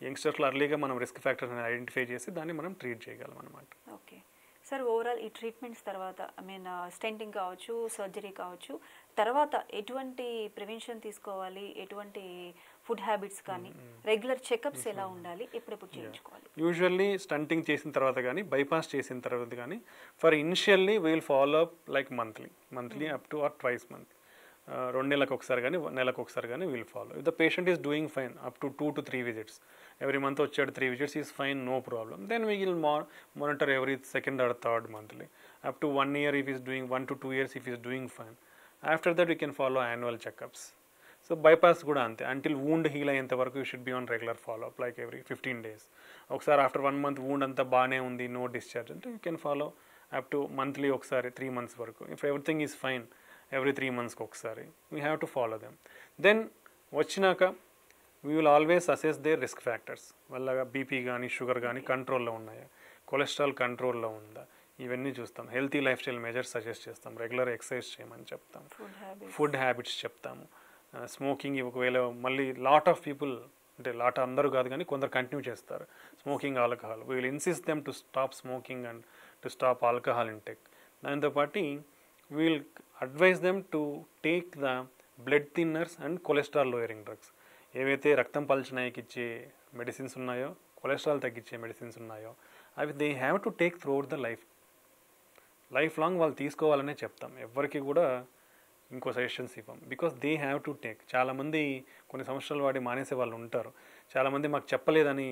యంగ్స్టర్స్లో ఎర్లీగా మనం risk factors identify చేసి దాన్ని మనం ట్రీట్ చేయగలం అనమాట. ఓకే సార్, ఓవరాల్ ఈ ట్రీట్మెంట్స్ తర్వాత ఐ మీన్ స్టెంటింగ్ కావచ్చు, సర్జరీ కావచ్చు, తర్వాత ఎటువంటి ప్రివెన్షన్ తీసుకోవాలి, ఎటువంటి ఫుడ్ హ్యాబిట్స్ కానీ, రెగ్యులర్ చెకప్స్ ఎలా ఉండాలి, ఎప్పుడెప్పుడు చేయించుకోవాలి? యూజువల్లీ స్టంటింగ్ చేసిన తర్వాత కానీ బైపాస్ చేసిన తర్వాత కానీ for initially we'll follow up like monthly up to or twice month, 2 నెలలకు ఒకసారి కానీ నెలకు ఒకసారి కానీ we'll follow. If the patient is doing fine up to 2 to 3 visits, every month వచ్చాడు 3 visits is fine, no problem, then we will monitor every 2nd or 3rd monthly. Up to 1 year if he is doing, 1 to 2 years if he is doing fine. After that we can follow annual checkups. So bypass కూడా అంతే, until wound heal అయ్యేంత వరకు you should be on regular follow up like every 15 days. ఒకసారి after 1 month wound అంతా బాగానే ఉంది, no discharge అంటే you can follow up to monthly ఒకసారి 3 months వరకు. If everything is fine every 3 monthsకి ఒకసారి we have to follow them. Then వచ్చినాక we will always assess their risk factors. వాళ్ళ బీపీ కానీ షుగర్ కానీ కంట్రోల్లో ఉన్నాయా, కొలెస్ట్రాల్ కంట్రోల్లో ఉందా, ఇవన్నీ చూస్తాం. Healthy life style measures suggest చేస్తాం, రెగ్యులర్ ఎక్సర్సైజ్ చేయమని చెప్తాం, ఫుడ్ హ్యాబిట్స్ చెప్తాము. స్మోకింగ్ ఒకవేళ మళ్ళీ లాట్ ఆఫ్ పీపుల్, అంటే లాట్ అందరూ కాదు కానీ కొందరు కంటిన్యూ చేస్తారు smoking, alcohol. We will insist them to stop smoking and to stop alcohol intake. దాంతోపాటు we will advise them to take the blood thinners and cholesterol lowering drugs. ఏవైతే రక్తం పల్చనాయికి ఇచ్చే మెడిసిన్స్ ఉన్నాయో, కొలెస్ట్రాల్ తగ్గించే మెడిసిన్స్ ఉన్నాయో, అవి they have to take throughout the life long వాళ్ళు తీసుకోవాలనే చెప్తాం. ఎవరికి కూడా ఇంకో సజెషన్స్ ఇవ్వం, because they have to take. చాలామంది కొన్ని సంవత్సరాలు వాడి మానేసే వాళ్ళు ఉంటారు, చాలామంది మాకు చెప్పలేదని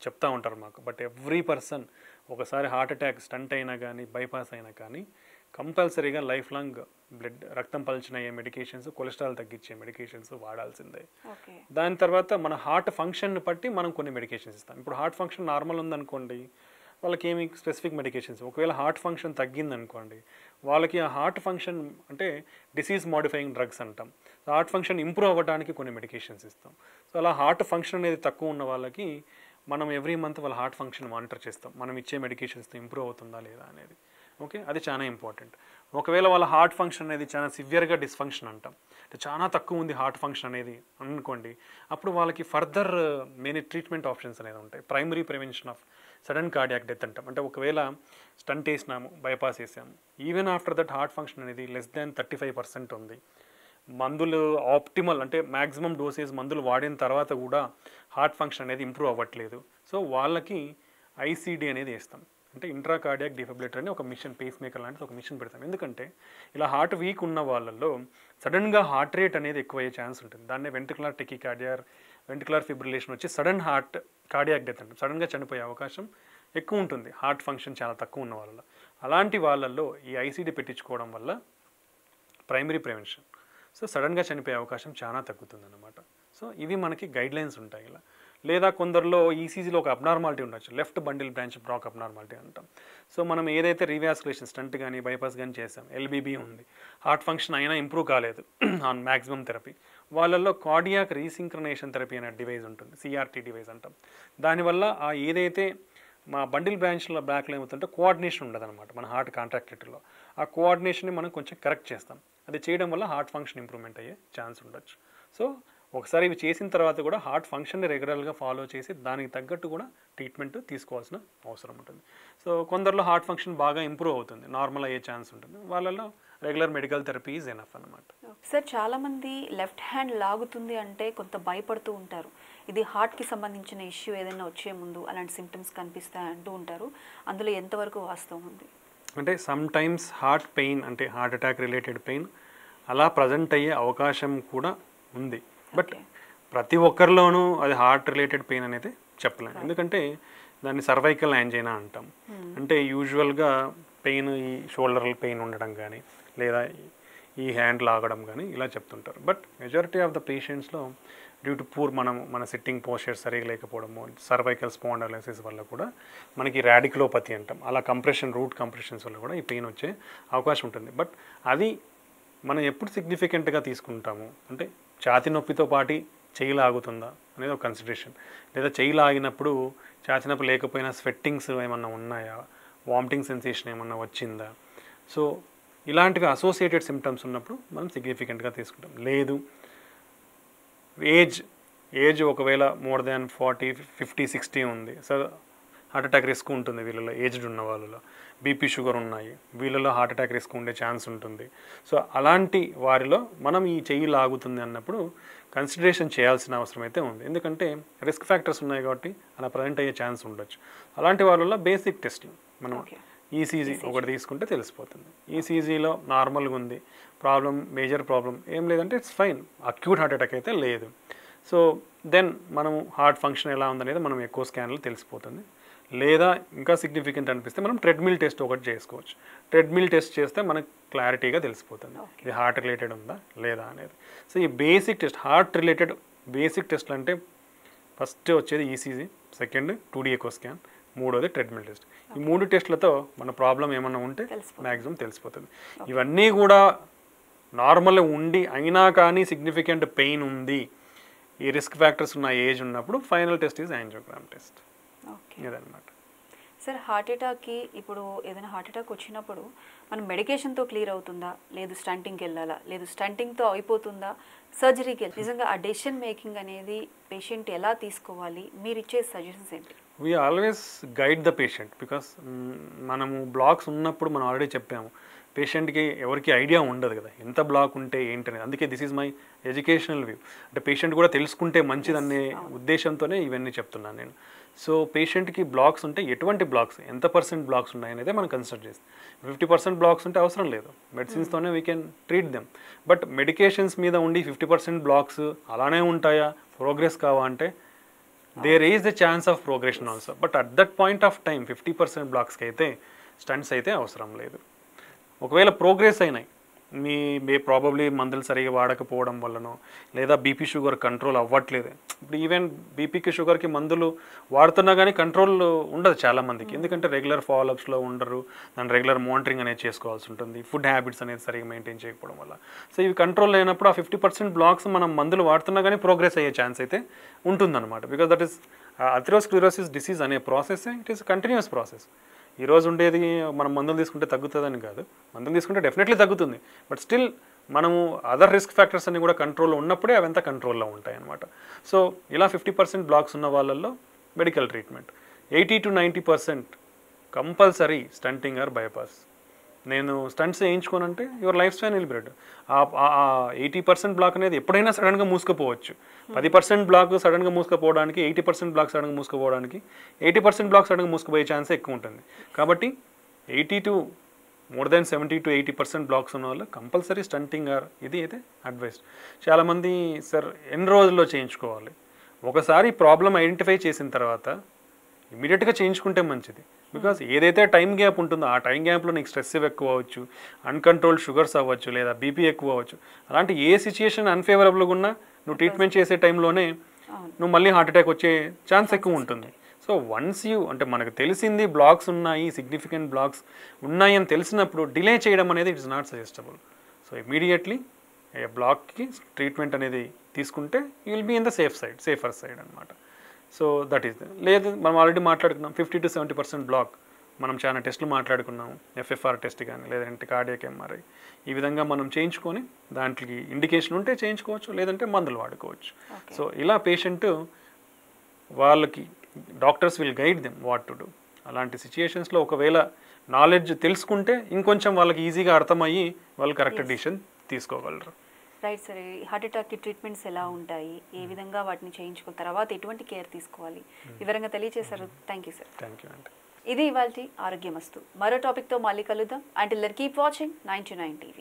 చెప్తా ఉంటారు మాకు. బట్ ఎవ్రీ పర్సన్ ఒకసారి హార్ట్ అటాక్, స్టంట్ అయినా కానీ బైపాస్ అయినా కానీ కంపల్సరీగా లైఫ్ లాంగ్ రక్తం పల్చిన అయ్యే మెడికేషన్స్, కొలెస్ట్రాల్ తగ్గించే మెడికేషన్స్ వాడాల్సిందే. దాని తర్వాత మన హార్ట్ ఫంక్షన్ బట్టి మనం కొన్ని మెడికేషన్స్ ఇస్తాం. ఇప్పుడు హార్ట్ ఫంక్షన్ నార్మల్ ఉందనుకోండి, వాళ్ళకి ఏమి స్పెసిఫిక్ మెడికేషన్స్. ఒకవేళ హార్ట్ ఫంక్షన్ తగ్గిందనుకోండి, వాళ్ళకి ఆ హార్ట్ ఫంక్షన్ అంటే డిసీజ్ మోడిఫైయింగ్ డ్రగ్స్ అంటాం. హార్ట్ ఫంక్షన్ ఇంప్రూవ్ అవ్వడానికి కొన్ని మెడికేషన్స్ ఇస్తాం. సో అలా హార్ట్ ఫంక్షన్ అనేది తక్కువ ఉన్న వాళ్ళకి మనం ఎవ్రీ మంత్ వాళ్ళ హార్ట్ ఫంక్షన్ మానిటర్ చేస్తాం, మనం ఇచ్చే మెడికేషన్స్తో ఇంప్రూవ్ అవుతుందా లేదా అనేది. ఓకే, అది చాలా ఇంపార్టెంట్. ఒకవేళ వాళ్ళ హార్ట్ ఫంక్షన్ అనేది చాలా సివియర్గా డిస్ఫంక్షన్ అంటాం, అంటే చాలా తక్కువ ఉంది హార్ట్ ఫంక్షన్ అనేది అనుకోండి, అప్పుడు వాళ్ళకి ఫర్దర్ మెనీ ట్రీట్మెంట్ ఆప్షన్స్ అనేది ఉంటాయి. Primary prevention of sudden cardiac death అంటాం. అంటే ఒకవేళ స్టంట్ వేసినాము, బైపాస్ వేసాము, even after that heart function అనేది లెస్ దాన్ 35% ఉంది, మందులు ఆప్టిమల్ అంటే మ్యాక్సిమం డోసేజ్ మందులు వాడిన తర్వాత కూడా హార్ట్ ఫంక్షన్ అనేది ఇంప్రూవ్ అవ్వట్లేదు, సో వాళ్ళకి ఐసీడీ అనేది వేస్తాం. అంటే ఇంట్రా కార్డియాక్ డిఫిబ్రిలేటర్ అని ఒక మిషన్, పేస్ మేకర్ లాంటిది ఒక మిషన్ పెడతాం. ఎందుకంటే ఇలా హార్ట్ వీక్ ఉన్న వాళ్ళల్లో సడన్గా హార్ట్ రేట్ అనేది ఎక్కువ అయ్యే ఛాన్స్ ఉంటుంది. దాన్నే వెంట్రికులర్ టెకికార్డియా, వెంట్రికులర్ ఫిబ్రిలేషన్ వచ్చి సడన్ హార్ట్ కార్డియాక్ డెత్ అంటే సడన్గా చనిపోయే అవకాశం ఎక్కువ ఉంటుంది హార్ట్ ఫంక్షన్ చాలా తక్కువ ఉన్న వాళ్ళలో. అలాంటి వాళ్ళల్లో ఈ ఐసీడీ పెట్టించుకోవడం వల్ల ప్రైమరీ ప్రివెన్షన్, సో సడన్గా చనిపోయే అవకాశం చాలా తగ్గుతుంది అన్నమాట. సో ఇవి మనకి గైడ్లైన్స్ ఉంటాయి. ఇలా లేదా కొందరిలో ఈసీజీలో ఒక అబ్నార్మాలిటీ ఉండొచ్చు, లెఫ్ట్ బండిల్ బ్రాంచ్ బ్రాక్ అబ్నార్మాలిటీ అంటాం. సో మనం ఏదైతే రీవాస్కులేషన్ స్టంట్ కానీ బైపాస్ కానీ చేసాం, ఎల్బీబీ ఉంది, హార్ట్ ఫంక్షన్ అయినా ఇంప్రూవ్ కాలేదు ఆన్ మ్యాక్సిమం థెరపీ, వాళ్ళల్లో కార్డియాక్ రీసింక్రనేషన్ థెరపీ అనే డివైస్ ఉంటుంది, సిఆర్టీ డివైస్ అంటాం. దానివల్ల ఆ ఏదైతే మా బండిల్ బ్రాంచ్లో బ్రాక్లో ఏమవుతుంటే కోఆర్డినేషన్ ఉండదు అనమాట మన హార్ట్ కాంట్రాక్టివిటీలో. ఆ కోఆర్డినేషన్ని మనం కొంచెం కరెక్ట్ చేస్తాం. అది చేయడం వల్ల హార్ట్ ఫంక్షన్ ఇంప్రూవ్మెంట్ అయ్యే ఛాన్స్ ఉండొచ్చు. సో ఒకసారి ఇవి చేసిన తర్వాత కూడా హార్ట్ ఫంక్షన్ని రెగ్యులర్గా ఫాలో చేసి దానికి తగ్గట్టు కూడా ట్రీట్మెంట్ తీసుకోవాల్సిన అవసరం ఉంటుంది. సో కొందరిలో హార్ట్ ఫంక్షన్ బాగా ఇంప్రూవ్ అవుతుంది, నార్మల్ అయ్యే ఛాన్స్ ఉంటుంది, వాళ్ళలో regular medical therapy is enough అనమాట. సార్, చాలామంది లెఫ్ట్ హ్యాండ్ లాగుతుంది అంటే కొంత భయపడుతూ ఉంటారు. ఇది హార్ట్కి సంబంధించిన ఇష్యూ ఏదైనా వచ్చే ముందు అలాంటి సిమ్టమ్స్ కనిపిస్తాయి అంటూ ఉంటారు. అందులో ఎంతవరకు వాస్తవం ఉంది? అంటే సమ్ టైమ్స్ హార్ట్ పెయిన్ అంటే హార్ట్ అటాక్ రిలేటెడ్ పెయిన్ అలా ప్రజెంట్ అయ్యే అవకాశం కూడా ఉంది. బట్ ప్రతి ఒక్కరిలోనూ అది హార్ట్ రిలేటెడ్ పెయిన్ అనేది చెప్పలేము, ఎందుకంటే దాన్ని సర్వైకల్ యాంజైనా అంటాం. అంటే యూజువల్గా పెయిన్ ఈ షోల్డర్ పెయిన్ ఉండడం కానీ లేదా ఈ హ్యాండ్ లాగడం కానీ ఇలా చెప్తుంటారు. బట్ మెజారిటీ ఆఫ్ ద పేషెంట్స్లో డ్యూ టు పూర్ మన సిట్టింగ్ పోస్చర్ సరిగా లేకపోవడము, సర్వైకల్ స్పాండైలోసిస్ వల్ల కూడా మనకి రాడికులోపతి అంటాం, అలా కంప్రెషన్ రూట్ కంప్రెషన్స్ వల్ల కూడా ఈ పెయిన్ వచ్చే అవకాశం ఉంటుంది. బట్ అది మనం ఎప్పుడు సిగ్నిఫికెంట్గా తీసుకుంటాము అంటే ఛాతీ నొప్పితో పాటు చెయ్యి లాగుతుందా అనేది ఒక కన్సిడరేషన్, లేదా చెయ్యి లాగినప్పుడు ఛాతీ నొప్పి లేకపోయినా స్వెట్టింగ్స్ ఏమన్నా ఉన్నాయా, వామిటింగ్ సెన్సేషన్ ఏమన్నా వచ్చిందా, సో ఇలాంటివి అసోసియేటెడ్ సిమ్టమ్స్ ఉన్నప్పుడు మనం సిగ్నిఫికెంట్గా తీసుకుంటాం. లేదు ఏజ్ ఒకవేళ మోర్ దాన్ 40, 50, 60 ఉంది, సో హార్ట్ అటాక్ రిస్క్ ఉంటుంది వీళ్ళలో, ఏజ్డ్ ఉన్న వాళ్ళలో, బీపీ షుగర్ ఉన్నాయి వీళ్ళలో హార్ట్ అటాక్ రిస్క్ ఉండే ఛాన్స్ ఉంటుంది. సో అలాంటి వారిలో మనం ఈ చెయ్యి లాగుతుంది అన్నప్పుడు కన్సిడరేషన్ చేయాల్సిన అవసరం అయితే ఉంది, ఎందుకంటే రిస్క్ ఫ్యాక్టర్స్ ఉన్నాయి కాబట్టి అలా ప్రజెంట్ అయ్యే ఛాన్స్ ఉండొచ్చు. అలాంటి వాళ్ళలో బేసిక్ టెస్టింగ్ మనం ఈసీజీ ఒకటి తీసుకుంటే తెలిసిపోతుంది. ఈసీజీలో నార్మల్గా ఉంది, మేజర్ ప్రాబ్లం ఏం లేదంటే it's fine, acute heart attack అయితే లేదు. సో దెన్ మనము హార్ట్ ఫంక్షన్ ఎలా ఉందనేది మనం ఎక్కువ స్కాన్లో తెలిసిపోతుంది. లేదా ఇంకా సిగ్నిఫికెంట్ అనిపిస్తే మనం ట్రెడ్మిల్ టెస్ట్ ఒకటి చేసుకోవచ్చు. ట్రెడ్మిల్ టెస్ట్ చేస్తే మనకు క్లారిటీగా తెలిసిపోతుంది ఇది హార్ట్ రిలేటెడ్ ఉందా లేదా అనేది. సో ఈ basic test, heart related basic టెస్ట్లు అంటే ఫస్ట్ వచ్చేది ECG, second 2D echo scan, మూడోది ట్రెడ్మిల్ టెస్ట్. ఈ 3 టెస్ట్లతో మన ప్రాబ్లం ఏమన్నా ఉంటే మ్యాక్సిమం తెలిసిపోతుంది. ఇవన్నీ కూడా నార్మల్ ఉండి అయినా కానీ సిగ్నిఫికెంట్ పెయిన్ ఉంది, ఈ రిస్క్ ఫ్యాక్టర్స్ ఉన్న ఏజ్ ఉన్నప్పుడు final test is angiogram test. ఇదన్నమాట. సార్ హార్ట్ అటాక్కి ఇప్పుడు ఏదైనా హార్ట్ అటాక్ వచ్చినప్పుడు మనం మెడికేషన్తో క్లియర్ అవుతుందా, లేదు స్టంటింగ్కి వెళ్ళాలా, లేదు స్టంటింగ్తో అయిపోతుందా, సర్జరీకి వెళ్ళి నిజంగా ఆ డెసిషన్ మేకింగ్ అనేది పేషెంట్ ఎలా తీసుకోవాలి, మీరు ఇచ్చే సజెషన్స్ ఏంటి? We always guide the patient, because మనము బ్లాక్స్ ఉన్నప్పుడు మనం ఆల్రెడీ చెప్పాము పేషెంట్కి ఎవరికి ఐడియా ఉండదు కదా ఎంత బ్లాక్ ఉంటే ఏంటనేది. అందుకే this is my educational view, అంటే పేషెంట్ కూడా తెలుసుకుంటే మంచిదనే ఉద్దేశంతోనే ఇవన్నీ చెప్తున్నాను నేను. సో పేషెంట్కి బ్లాక్స్ ఉంటే ఎటువంటి బ్లాక్స్, ఎంత % బ్లాక్స్ ఉన్నాయనేదే మనం కన్సిడర్ చేస్తాం. 50% బ్లాక్స్ ఉంటే అవసరం లేదు, మెడిసిన్స్తోనే we can treat them. But medications మీద ఉండి 50% బ్లాక్స్ అలానే ఉంటాయా, ప్రోగ్రెస్ కావా అంటే there is the chance of progression also. But at that point of time 50% బ్లాక్స్కి అయితే స్టంట్స్ అయితే అవసరం లేదు. ఒకవేళ ప్రోగ్రెస్ అయినాయి, మీ ప్రాబబ్లీ మందులు సరిగా వాడకపోవడం వల్లనో, లేదా బీపీ షుగర్ కంట్రోల్ అవ్వట్లేదు. ఇప్పుడు ఈవెన్ బీపీకి షుగర్కి మందులు వాడుతున్నా కానీ కంట్రోల్ ఉండదు చాలామందికి, ఎందుకంటే రెగ్యులర్ ఫాలోఅప్స్లో ఉండరు, దాని రెగ్యులర్ మానిటరింగ్ అనేది చేసుకోవాల్సి ఉంటుంది, ఫుడ్ హ్యాబిట్స్ అనేది సరిగా మెయింటైన్ చేయకపోవడం వల్ల. సో ఇవి కంట్రోల్ అయినప్పుడు ఆ 50% బ్లాక్స్ మనం మందులు వాడుతున్నా కానీ ప్రోగ్రెస్ అయ్యే ఛాన్స్ అయితే ఉంటుందన్నమాట. Because that is atherosclerosis disease అనే process, it is continuous process. ఈరోజు ఉండేది మనం మందులు తీసుకుంటే తగ్గుతుందని కాదు, మందులు తీసుకుంటే డెఫినెట్లీ తగ్గుతుంది, బట్ స్టిల్ మనము అదర్ రిస్క్ ఫ్యాక్టర్స్ అన్ని కూడా కంట్రోల్లో ఉన్నప్పుడే అవంతా కంట్రోల్లో ఉంటాయి అన్నమాట. సో ఇలా 50% బ్లాక్స్ ఉన్న వాళ్ళల్లో medical treatment, 80 to 90% compulsory stenting or bypass. నేను స్టంట్స్ వేయించుకోనంటే your life style will bread. 80% block అనేది ఎప్పుడైనా సడన్గా మూసుకుపోవచ్చు. 10% బ్లాక్ సడన్గా మూసుకుపోవడానికి, 80% బ్లాక్ సడన్గా మూసుకుపోవడానికి, 80% బ్లాక్ సడన్గా మూసుకుపోయే ఛాన్స్ ఎక్కువ ఉంటుంది. కాబట్టి 80 to more than 70 to 80% blocks ఉన్న వాళ్ళు కంపల్సరీ స్టంటింగ్ ఆర్ ఇది అయితే అడ్వైస్. చాలామంది సార్ ఎన్ని రోజుల్లో చేయించుకోవాలి, ఒకసారి ప్రాబ్లం ఐడెంటిఫై చేసిన తర్వాత ఇమీడియట్గా చేయించుకుంటే మంచిది. బికాస్ ఏదైతే టైం గ్యాప్ ఉంటుందో ఆ టైం గ్యాప్లో నీకు స్ట్రెస్ ఎక్కువ అవ్వచ్చు, అన్కంట్రోల్డ్ షుగర్స్ అవ్వచ్చు, లేదా బీపీ ఎక్కువ అవ్వచ్చు. అలాంటి ఏ సిచ్యుయేషన్ అన్ఫేవరబుల్గా ఉన్నా నువ్వు ట్రీట్మెంట్ చేసే టైంలోనే నువ్వు మళ్ళీ హార్ట్ అటాక్ వచ్చే ఛాన్స్ ఎక్కువ ఉంటుంది. సో వన్స్ అంటే మనకు తెలిసింది బ్లాక్స్ ఉన్నాయి, సిగ్నిఫికెంట్ బ్లాక్స్ ఉన్నాయి అని తెలిసినప్పుడు డిలే చేయడం అనేది it's not suggestable. So immediately బ్లాక్కి ట్రీట్మెంట్ అనేది తీసుకుంటే you will be in the safer side అనమాట. సో దట్ ఈస్ లేదు మనం ఆల్రెడీ మాట్లాడుకున్నాం 50 to 70% బ్లాక్, మనం చాలా టెస్టులు మాట్లాడుకున్నాం, ఎఫ్ఎఫ్ఆర్ టెస్ట్ కానీ లేదంటే కార్డియాక్ ఎంఆర్ఐ, ఈ విధంగా మనం చేయించుకొని దాంట్లోకి ఇండికేషన్ ఉంటే చేయించుకోవచ్చు, లేదంటే మందులు వాడుకోవచ్చు. సో ఇలా పేషెంట్ వాళ్ళకి doctors will guide them what to do. అలాంటి సిచ్యుయేషన్స్లో ఒకవేళ నాలెడ్జ్ తెలుసుకుంటే ఇంకొంచెం వాళ్ళకి ఈజీగా అర్థమయ్యి వాళ్ళు కరెక్ట్ డిసిషన్ తీసుకోగలరు. Right sir. హార్ట్ అటాక్కి ట్రీట్మెంట్స్ ఎలా ఉంటాయి, ఏ విధంగా వాటిని చేయించుకున్న తర్వాత ఎటువంటి కేర్ తీసుకోవాలి, వివరంగా తెలియజేశారు. Thank you sir. Thank you అండి. ఇది ఇవాల్టి ఆరోగ్యమస్తు. మరో టాపిక్తో మళ్ళీ కలుద్దాం. Until then keep watching 9 to 9 TV.